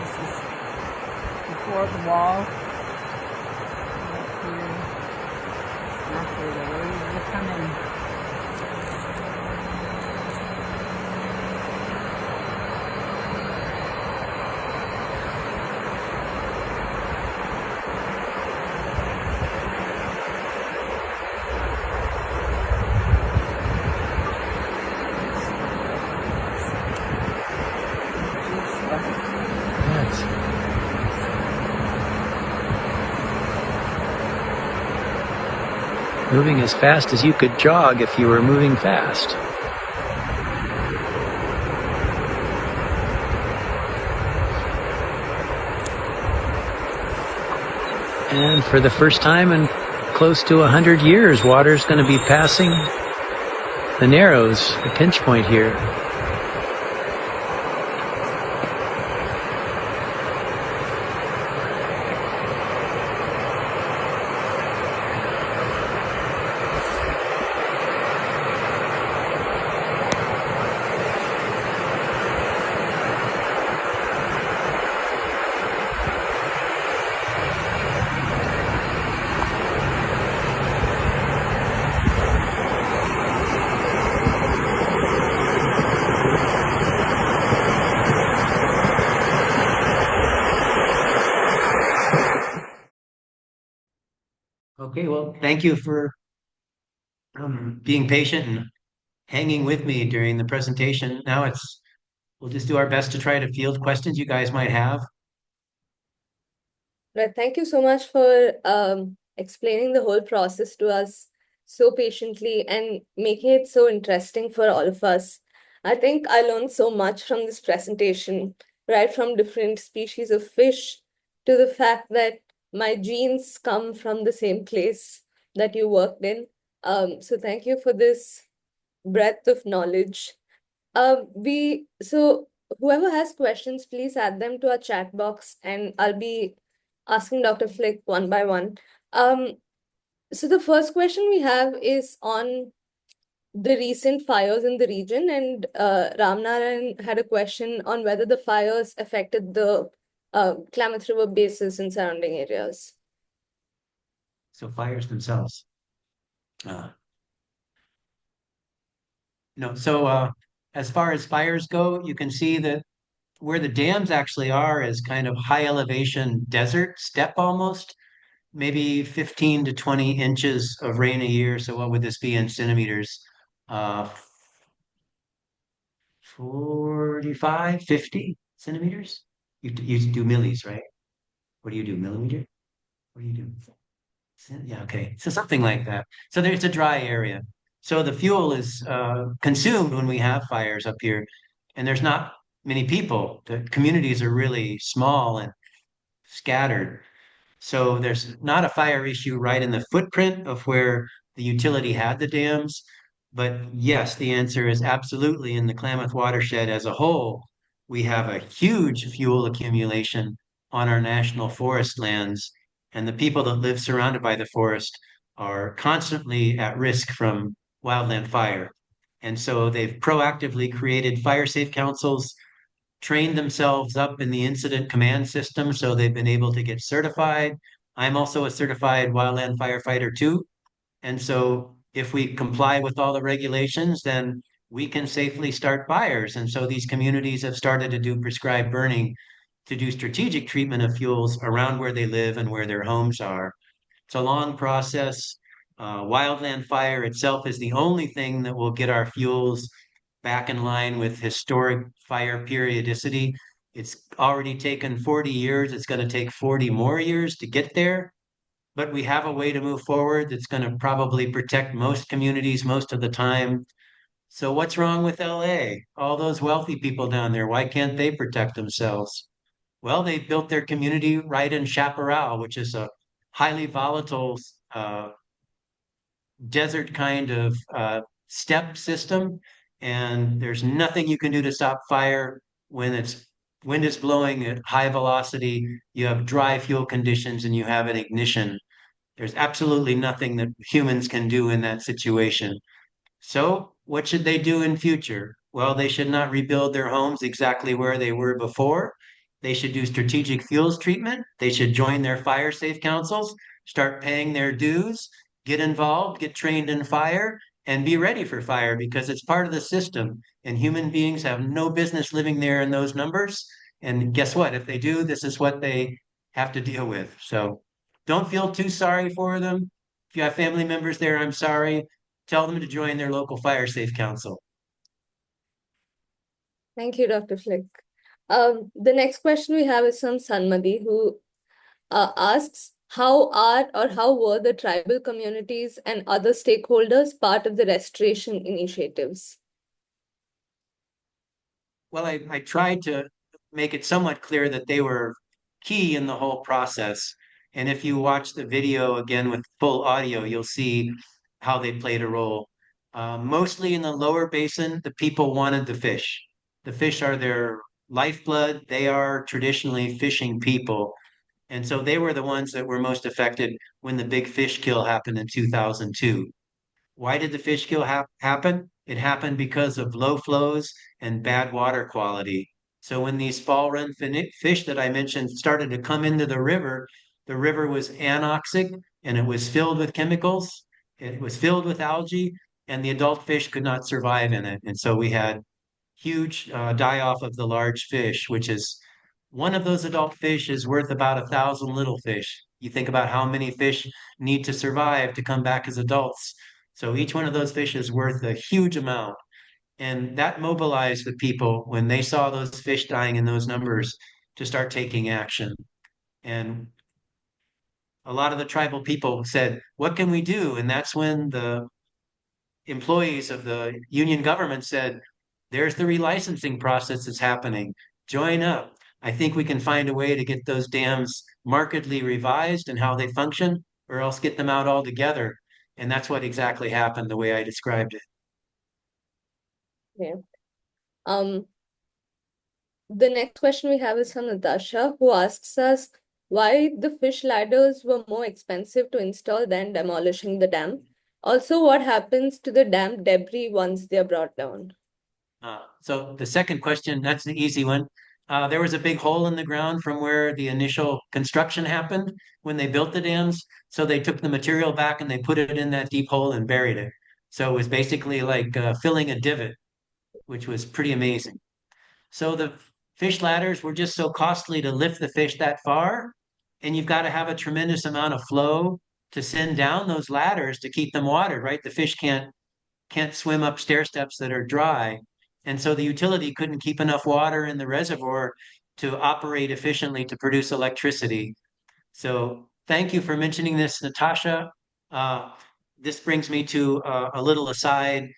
This is before the wall. Right here. After the waves are coming. Moving as fast as you could jog if you were moving fast. And for the first time in close to 100 years, water's going to be passing the Narrows, the pinch point here. Okay, well, thank you for being patient and hanging with me during the presentation. Now we'll just do our best to try to field questions you guys might have. Right, thank you so much for explaining the whole process to us so patiently and making it so interesting for all of us. I think I learned so much from this presentation, right from different species of fish to the fact that my genes come from the same place that you worked in. So thank you for this breadth of knowledge. So whoever has questions, please add them to our chat box, and I'll be asking Dr. Flick one by one. So the first question we have is on the recent fires in the region, and Ramnarayan had a question on whether the fires affected the Klamath River basins and surrounding areas. So fires themselves. No, so as far as fires go, you can see that where the dams actually are is kind of high elevation desert steppe almost, maybe 15 to 20 inches of rain a year. So what would this be in centimeters? 45, 50 centimeters? You do millis, right? What do you do, millimeter? What do you do? Yeah, okay. So something like that. So there's a dry area. So the fuel is consumed when we have fires up here, and there's not many people. The communities are really small and scattered. So there's not a fire issue right in the footprint of where the utility had the dams. But yes, the answer is absolutely in the Klamath watershed as a whole. We have a huge fuel accumulation on our national forest lands, and the people that live surrounded by the forest are constantly at risk from wildland fire. And so they've proactively created fire safe councils, trained themselves up in the incident command system, so they've been able to get certified. I'm also a certified wildland firefighter too. And so if we comply with all the regulations, then we can safely start fires. And so these communities have started to do prescribed burning to do strategic treatment of fuels around where they live and where their homes are. It's a long process. Wildland fire itself is the only thing that will get our fuels back in line with historic fire periodicity. It's already taken 40 years. It's going to take 40 more years to get there, but we have a way to move forward that's going to probably protect most communities most of the time. So what's wrong with LA? All those wealthy people down there, why can't they protect themselves? Well, they built their community right in Chaparral, which is a highly volatile desert kind of step system, and there's nothing you can do to stop fire when it's wind is blowing at high velocity. You have dry fuel conditions and you have an ignition. There's absolutely nothing that humans can do in that situation. So, what should they do in future? Well, they should not rebuild their homes exactly where they were before. They should do strategic fuels treatment. They should join their fire safe councils, start paying their dues, get involved, get trained in fire, and be ready for fire because it's part of the system. And human beings have no business living there in those numbers. And guess what? If they do, this is what they have to deal with. So don't feel too sorry for them. If you have family members there, I'm sorry. Tell them to join their local fire safe council. Thank you, Dr. Flick. The next question we have is from Sanmadi, who asks, how were the tribal communities and other stakeholders part of the restoration initiatives? Well, I tried to make it somewhat clear that they were key in the whole process. And if you watch the video again with full audio, you'll see how they played a role. Mostly in the lower basin, the people wanted the fish. The fish are their lifeblood. They are traditionally fishing people. And so they were the ones that were most affected when the big fish kill happened in 2002. Why did the fish kill happen? It happened because of low flows and bad water quality. So when these fall run fish that I mentioned started to come into the river was anoxic and it was filled with chemicals. It was filled with algae, and the adult fish could not survive in it. And so we had huge die off of the large fish, which is one of those adult fish is worth about 1,000 little fish. You think about how many fish need to survive to come back as adults. So each one of those fish is worth a huge amount. And that mobilized the people when they saw those fish dying in those numbers to start taking action. And a lot of the tribal people said, what can we do? And that's when the employees of the union government said, there's the relicensing process that's happening. Join up. I think we can find a way to get those dams markedly revised and how they function, or else get them out altogether. And that's what exactly happened, the way I described it. Yeah. The next question we have is from Natasha, who asks us why the fish ladders were more expensive to install than demolishing the dam. Also, what happens to the dam debris once they are brought down? So the second question, that's the easy one. There was a big hole in the ground from where the initial construction happened when they built the dams. So they took the material back and they put it in that deep hole and buried it. So it was basically like filling a divot, which was pretty amazing. So the fish ladders were just so costly to lift the fish that far. And you've got to have a tremendous amount of flow to send down those ladders to keep them watered, right? The fish can't swim up stair steps that are dry. And so the utility couldn't keep enough water in the reservoir to operate efficiently to produce electricity. So thank you for mentioning this, Natasha. Uh, this brings me to a little aside.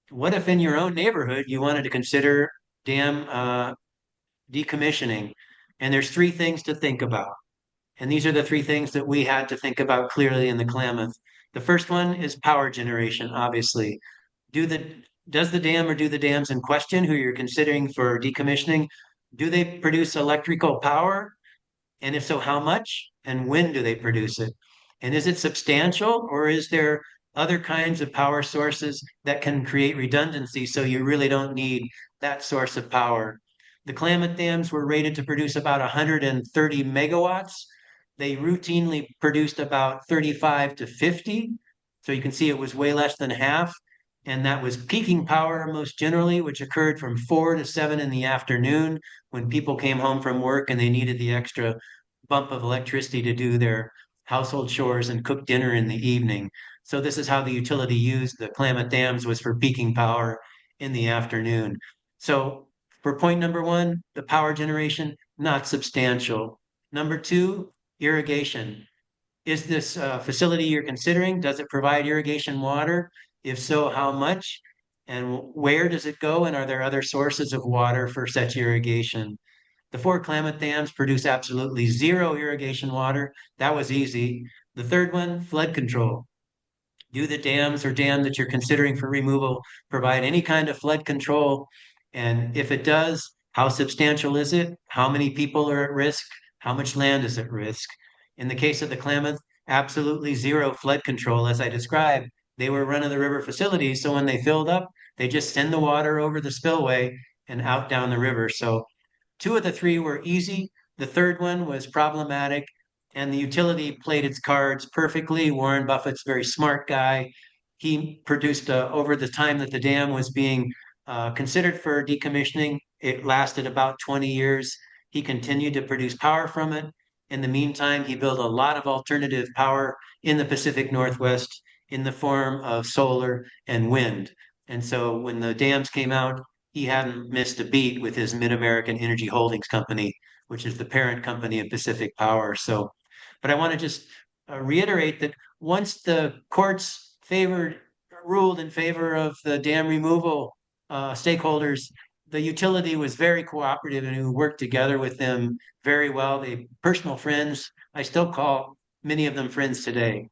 What if in your own neighborhood you wanted to consider dam decommissioning? And there's three things to think about. And these are the three things that we had to think about clearly in the Klamath. The first one is power generation, obviously. Do the does the dam or do the dams in question who you're considering for decommissioning, do they produce electrical power? And if so, how much? And when do they produce it? And is it substantial or is there other kinds of power sources that can create redundancy so you really don't need that source of power? The Klamath dams were rated to produce about 130 megawatts. They routinely produced about 35 to 50. So you can see it was way less than half. And that was peaking power most generally, which occurred from 4 to 7 in the afternoon when people came home from work and they needed the extra bump of electricity to do their household chores and cook dinner in the evening. So this is how the utility used the Klamath dams was for peaking power in the afternoon. So for point number one, the power generation, not substantial. Number two, irrigation. Is this facility you're considering, does it provide irrigation water? If so, how much? And where does it go? And are there other sources of water for such irrigation? The four Klamath dams produce absolutely zero irrigation water. That was easy. The third one, flood control. Do the dams or dam that you're considering for removal provide any kind of flood control? And if it does, how substantial is it? How many people are at risk? How much land is at risk? In the case of the Klamath, absolutely zero flood control, as I described. They were run-of-the-river facilities, so when they filled up, they just send the water over the spillway and out down the river. So two of the three were easy. The third one was problematic, and the utility played its cards perfectly. Warren Buffett's a very smart guy. He produced, over the time that the dam was being considered for decommissioning, it lasted about 20 years. He continued to produce power from it. In the meantime, he built a lot of alternative power in the Pacific Northwest in the form of solar and wind. And so when the dams came out, he hadn't missed a beat with his Mid-American Energy Holdings Company, which is the parent company of Pacific Power. So, but I want to just reiterate that once the courts ruled in favor of the dam removal stakeholders, the utility was very cooperative and we worked together with them very well. They personal friends. I still call many of them friends today.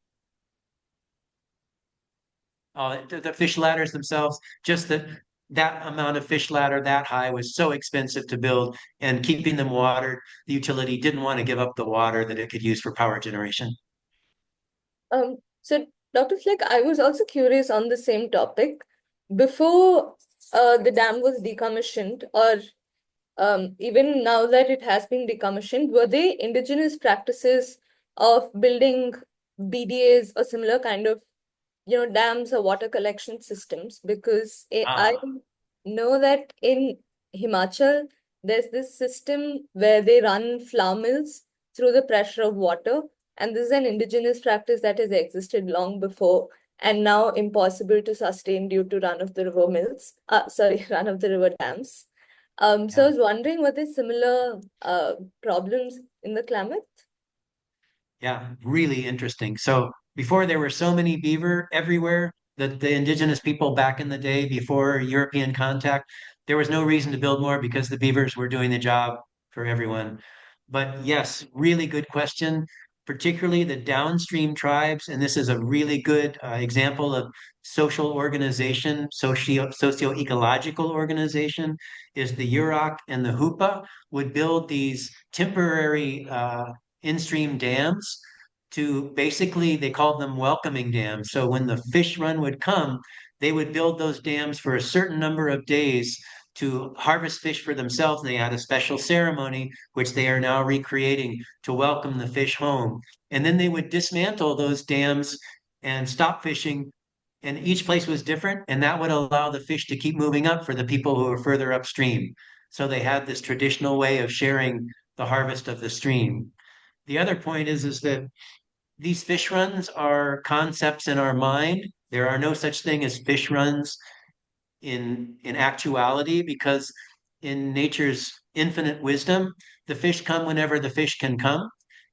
The fish ladders themselves, just that amount of fish ladder that high was so expensive to build, and keeping them watered, the utility didn't want to give up the water that it could use for power generation. So Dr. Fleck, I was also curious on the same topic. Before the dam was decommissioned, or even now that it has been decommissioned, were they indigenous practices of building BDAs or similar kind of, dams or water collection systems? Because I know that in Himachal, there's this system where they run flour mills through the pressure of water. And this is an indigenous practice that has existed long before and now impossible to sustain due to run-of-the-river mills. Run-of-the-river dams. So I was wondering, were there similar problems in the Klamath? Yeah, really interesting. So before there were so many beaver everywhere that the indigenous people back in the day, before European contact, there was no reason to build more because the beavers were doing the job for everyone. But yes, really good question, particularly the downstream tribes. And this is a really good example of social organization, socio-ecological organization, is the Yurok and the Hupa would build these temporary in-stream dams to basically, they called them welcoming dams. So when the fish run would come, they would build those dams for a certain number of days to harvest fish for themselves. They had a special ceremony, which they are now recreating to welcome the fish home. And then they would dismantle those dams and stop fishing. And each place was different, and that would allow the fish to keep moving up for the people who are further upstream. So they had this traditional way of sharing the harvest of the stream. The other point is that these fish runs are concepts in our mind. There are no such thing as fish runs in actuality, because in nature's infinite wisdom, the fish come whenever the fish can come.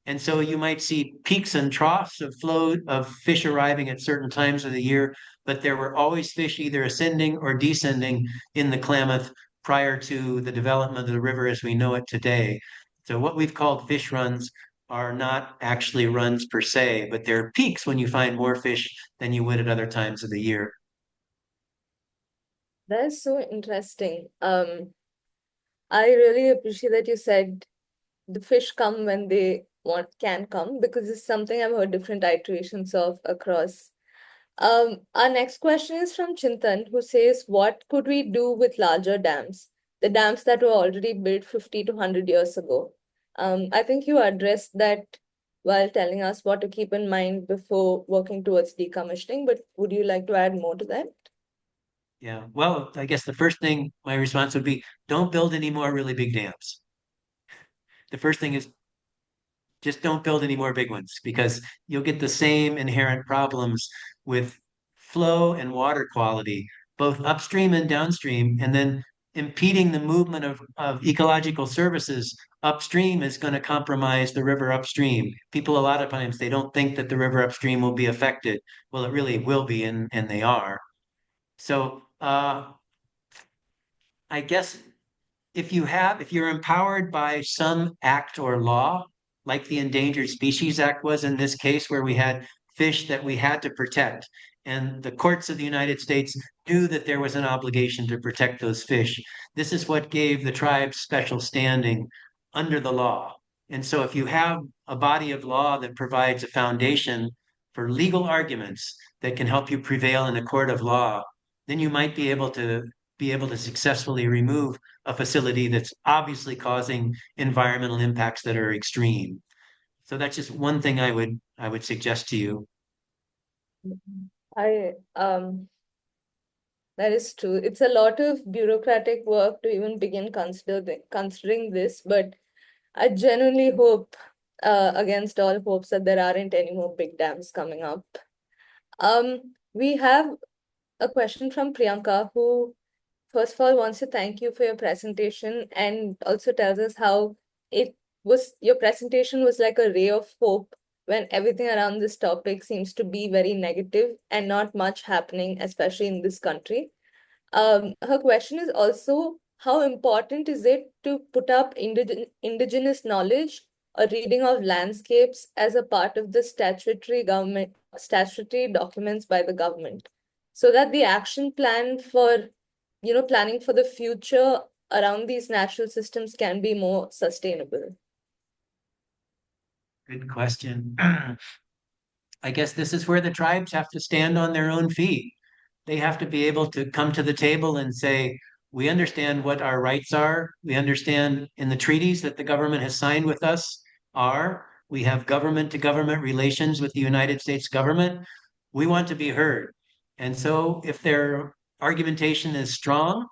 And so you might see peaks and troughs of flow of fish arriving at certain times of the year, but there were always fish either ascending or descending in the Klamath prior to the development of the river as we know it today. So what we've called fish runs are not actually runs per se, but they're peaks when you find more fish than you would at other times of the year. That is so interesting. I really appreciate that you said the fish come when they can come, because it's something I've heard different iterations of across. Our next question is from Chintan, who says, what could we do with larger dams? The dams that were already built 50 to 100 years ago. I think you addressed that while telling us what to keep in mind before working towards decommissioning, but would you like to add more to that? Yeah, well, I guess the first thing my response would be, don't build any more really big dams. The first thing is just don't build any more big ones because you'll get the same inherent problems with flow and water quality, both upstream and downstream, and then impeding the movement of ecological services upstream is going to compromise the river upstream. People, a lot of times, they don't think that the river upstream will be affected. Well, it really will be, and they are. So I guess if you're empowered by some act or law, like the Endangered Species Act was in this case, where we had fish that we had to protect, and the courts of the United States knew that there was an obligation to protect those fish. This is what gave the tribes special standing under the law. And so if you have a body of law that provides a foundation for legal arguments that can help you prevail in a court of law, then you might be able to successfully remove a facility that's obviously causing environmental impacts that are extreme. So that's just one thing I would suggest to you. I That is true. It's a lot of bureaucratic work to even begin considering this, but I genuinely hope, against all hopes, that there aren't any more big dams coming up. We have a question from Priyanka, who first of all wants to thank you for your presentation and also tells us how your presentation was like a ray of hope when everything around this topic seems to be very negative and not much happening, especially in this country. Her question is also, how important is it to put up indigenous knowledge or reading of landscapes as a part of the statutory documents by the government, so that the action plan for, planning for the future around these natural systems can be more sustainable? Good question. I guess this is where the tribes have to stand on their own feet. They have to be able to come to the table and say, we understand what our rights are. We understand in the treaties that the government has signed with us are. We have government to government relations with the United States government. We want to be heard. And so if their argumentation is strong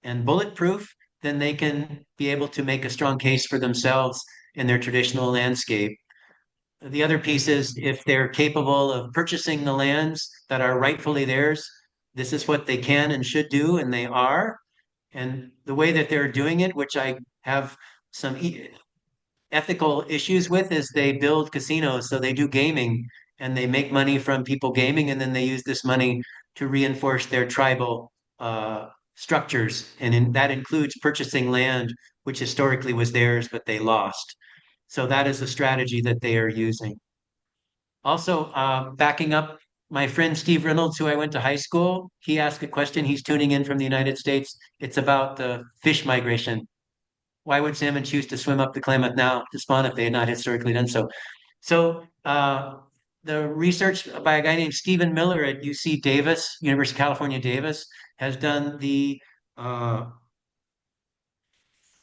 and bulletproof, then they can be able to make a strong case for themselves in their traditional landscape. The other piece is if they're capable of purchasing the lands that are rightfully theirs, this is what they can and should do, and they are. And the way that they're doing it, which I have some ethical issues with, is they build casinos. So they do gaming and they make money from people gaming, and then they use this money to reinforce their tribal structures. And that includes purchasing land, which historically was theirs, but they lost. So that is the strategy that they are using. Also, backing up my friend Steve Reynolds, who I went to high school, he asked a question. He's tuning in from the United States. It's about the fish migration. Why would salmon choose to swim up the Klamath now to spawn if they had not historically done so? So, the research by a guy named Stephen Miller at UC Davis, University of California, Davis, has done the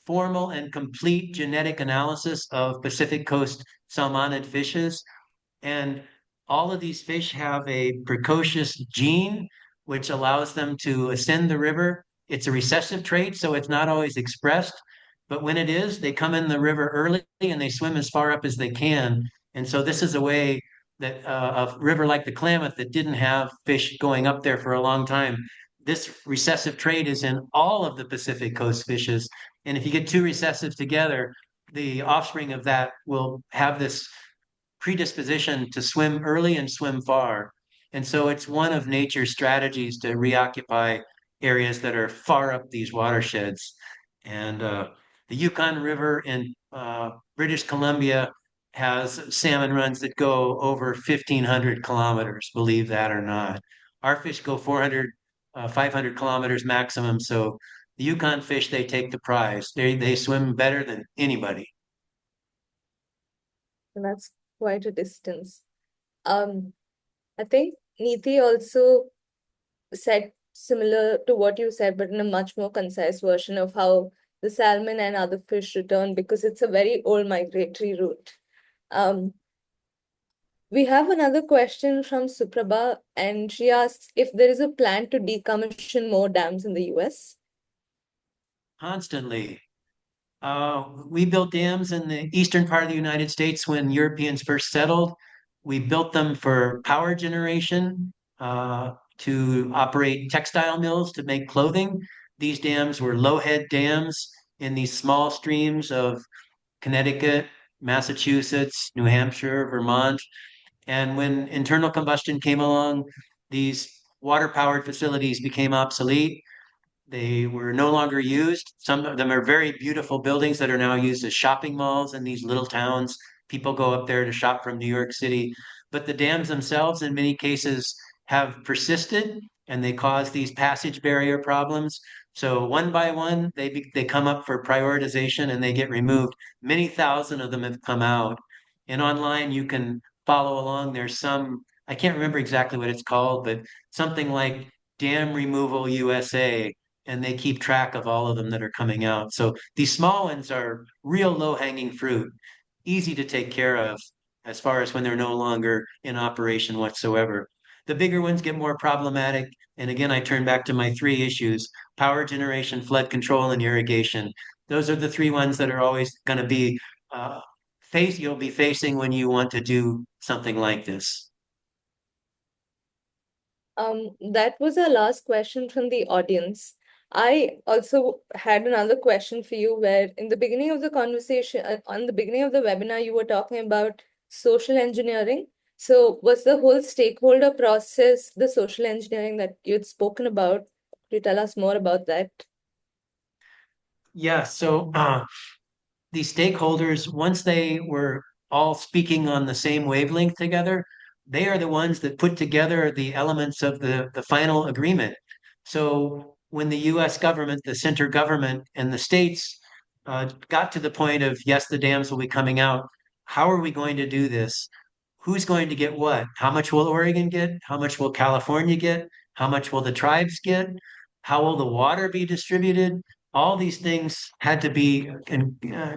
formal and complete genetic analysis of Pacific Coast salmonid fishes. And all of these fish have a precocious gene, which allows them to ascend the river. It's a recessive trait, so it's not always expressed. But when it is, they come in the river early and they swim as far up as they can. And so this is a way that a river like the Klamath that didn't have fish going up there for a long time. This recessive trait is in all of the Pacific Coast fishes. And if you get two recessives together, the offspring of that will have this predisposition to swim early and swim far. And so it's one of nature's strategies to reoccupy areas that are far up these watersheds. And the Yukon River in British Columbia has salmon runs that go over 1,500 kilometers, believe that or not. Our fish go 400, 500 kilometers maximum. So the Yukon fish, they take the prize. They swim better than anybody. And that's quite a distance. I think Neeti also said similar to what you said, but in a much more concise version of how the salmon and other fish return because it's a very old migratory route. We have another question from Suprabha, and she asks if there is a plan to decommission more dams in the US. Constantly. We built dams in the eastern part of the United States when Europeans first settled. We built them for power generation, to operate textile mills to make clothing. These dams were low head dams in these small streams of Connecticut, Massachusetts, New Hampshire, Vermont. And when internal combustion came along, these water powered facilities became obsolete. They were no longer used. Some of them are very beautiful buildings that are now used as shopping malls in these little towns. People go up there to shop from New York City. But the dams themselves, in many cases, have persisted and they cause these passage barrier problems. So one by one, they come up for prioritization and they get removed. Many thousand of them have come out. And online, you can follow along. There's some, I can't remember exactly what it's called, but something like Dam Removal USA, and they keep track of all of them that are coming out. So these small ones are real low-hanging fruit, easy to take care of as far as when they're no longer in operation whatsoever. The bigger ones get more problematic. And again, I turn back to my three issues: power generation, flood control, and irrigation. Those are the three ones that are always going to be you'll be facing when you want to do something like this. That was our last question from the audience. I also had another question for you where in the beginning of the conversation, on the beginning of the webinar, you were talking about social engineering. So was the whole stakeholder process the social engineering that you'd spoken about? Could you tell us more about that? Yeah, so these stakeholders, once they were all speaking on the same wavelength together, they are the ones that put together the elements of the final agreement. So when the US government, the center government, and the states got to the point of, yes, the dams will be coming out, how are we going to do this? Who's going to get what? How much will Oregon get? How much will California get? How much will the tribes get? How will the water be distributed? All these things had to be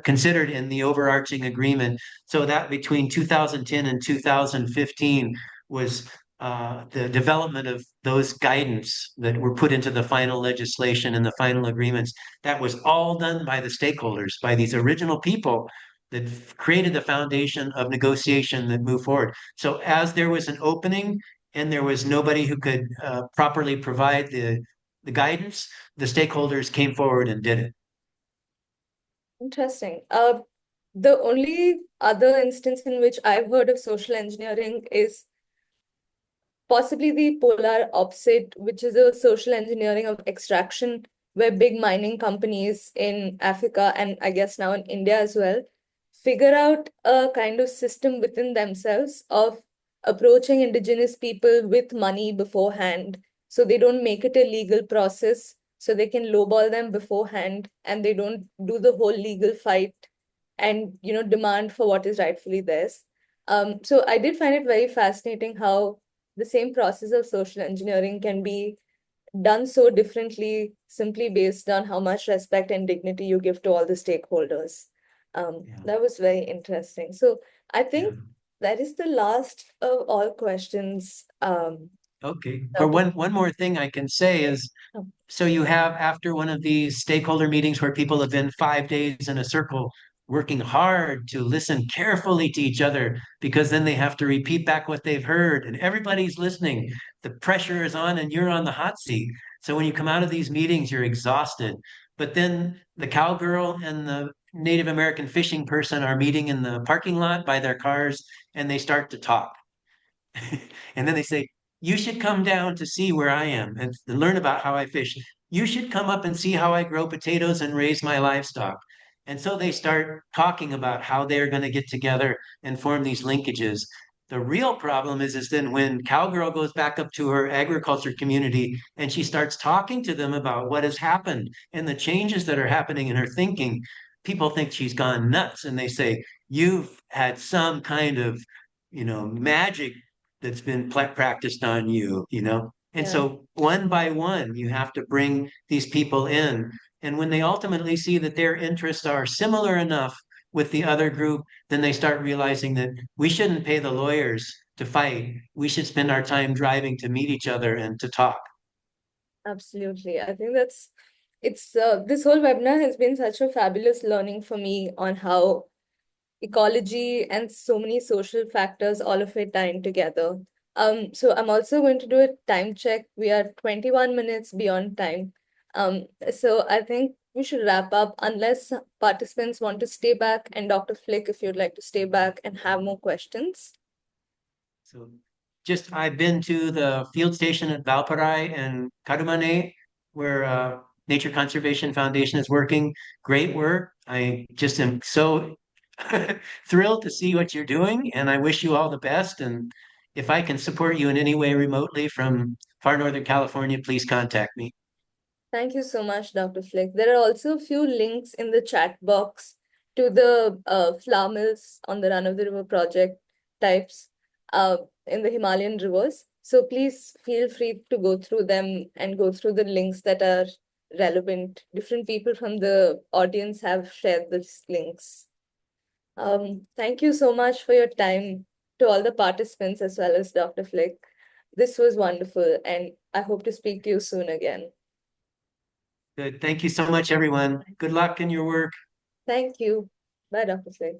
considered in the overarching agreement. So that between 2010 and 2015 was the development of those guidance that were put into the final legislation and the final agreements. That was all done by the stakeholders, by these original people that created the foundation of negotiation that moved forward. So as there was an opening and there was nobody who could properly provide the guidance, the stakeholders came forward and did it. Interesting. The only other instance in which I've heard of social engineering is possibly the polar opposite, which is a social engineering of extraction, where big mining companies in Africa and I guess now in India as well figure out a kind of system within themselves of approaching indigenous people with money beforehand. So they don't make it a legal process, so they can lowball them beforehand and they don't do the whole legal fight and demand for what is rightfully theirs. So I did find it very fascinating how the same process of social engineering can be done so differently simply based on how much respect and dignity you give to all the stakeholders. That was very interesting. So I think that is the last of all questions. Okay. Or one more thing I can say is, so you have after one of these stakeholder meetings where people have been 5 days in a circle working hard to listen carefully to each other because then they have to repeat back what they've heard and everybody's listening. The pressure is on and you're on the hot seat. So when you come out of these meetings, you're exhausted. But then the cowgirl and the Native American fishing person are meeting in the parking lot by their cars, and they start to talk. And then they say, you should come down to see where I am and learn about how I fish. You should come up and see how I grow potatoes and raise my livestock. And so they start talking about how they're going to get together and form these linkages. The real problem is then when Cowgirl goes back up to her agriculture community and she starts talking to them about what has happened and the changes that are happening in her thinking, people think she's gone nuts and they say, you've had some kind of, magic that's been practiced on you, And Yeah. so one by one, you have to bring these people in. And when they ultimately see that their interests are similar enough with the other group, then they start realizing that we shouldn't pay the lawyers to fight. We should spend our time driving to meet each other and to talk. Absolutely. I think it's this whole webinar has been such a fabulous learning for me on how ecology and so many social factors, all of it tying together. So I'm also going to do a time check. We are 21 minutes beyond time. So I think we should wrap up unless participants want to stay back. And Dr. Flick, if you'd like to stay back and have more questions. So I've been to the field station at Valparai and Kadumane, where Nature Conservation Foundation is working. Great work. I just am so thrilled to see what you're doing, and I wish you all the best. And if I can support you in any way remotely from far Northern California, please contact me. Thank you so much, Dr. Flick. There are also a few links in the chat box to the flour mills on the Run of the River project types in the Himalayan rivers. So please feel free to go through them and go through the links that are relevant. Different people from the audience have shared these links. Thank you so much for your time to all the participants as well as Dr. Flick. This was wonderful, and I hope to speak to you soon again. Good. Thank you so much, everyone. Good luck in your work. Thank you. Bye, Dr. Flick.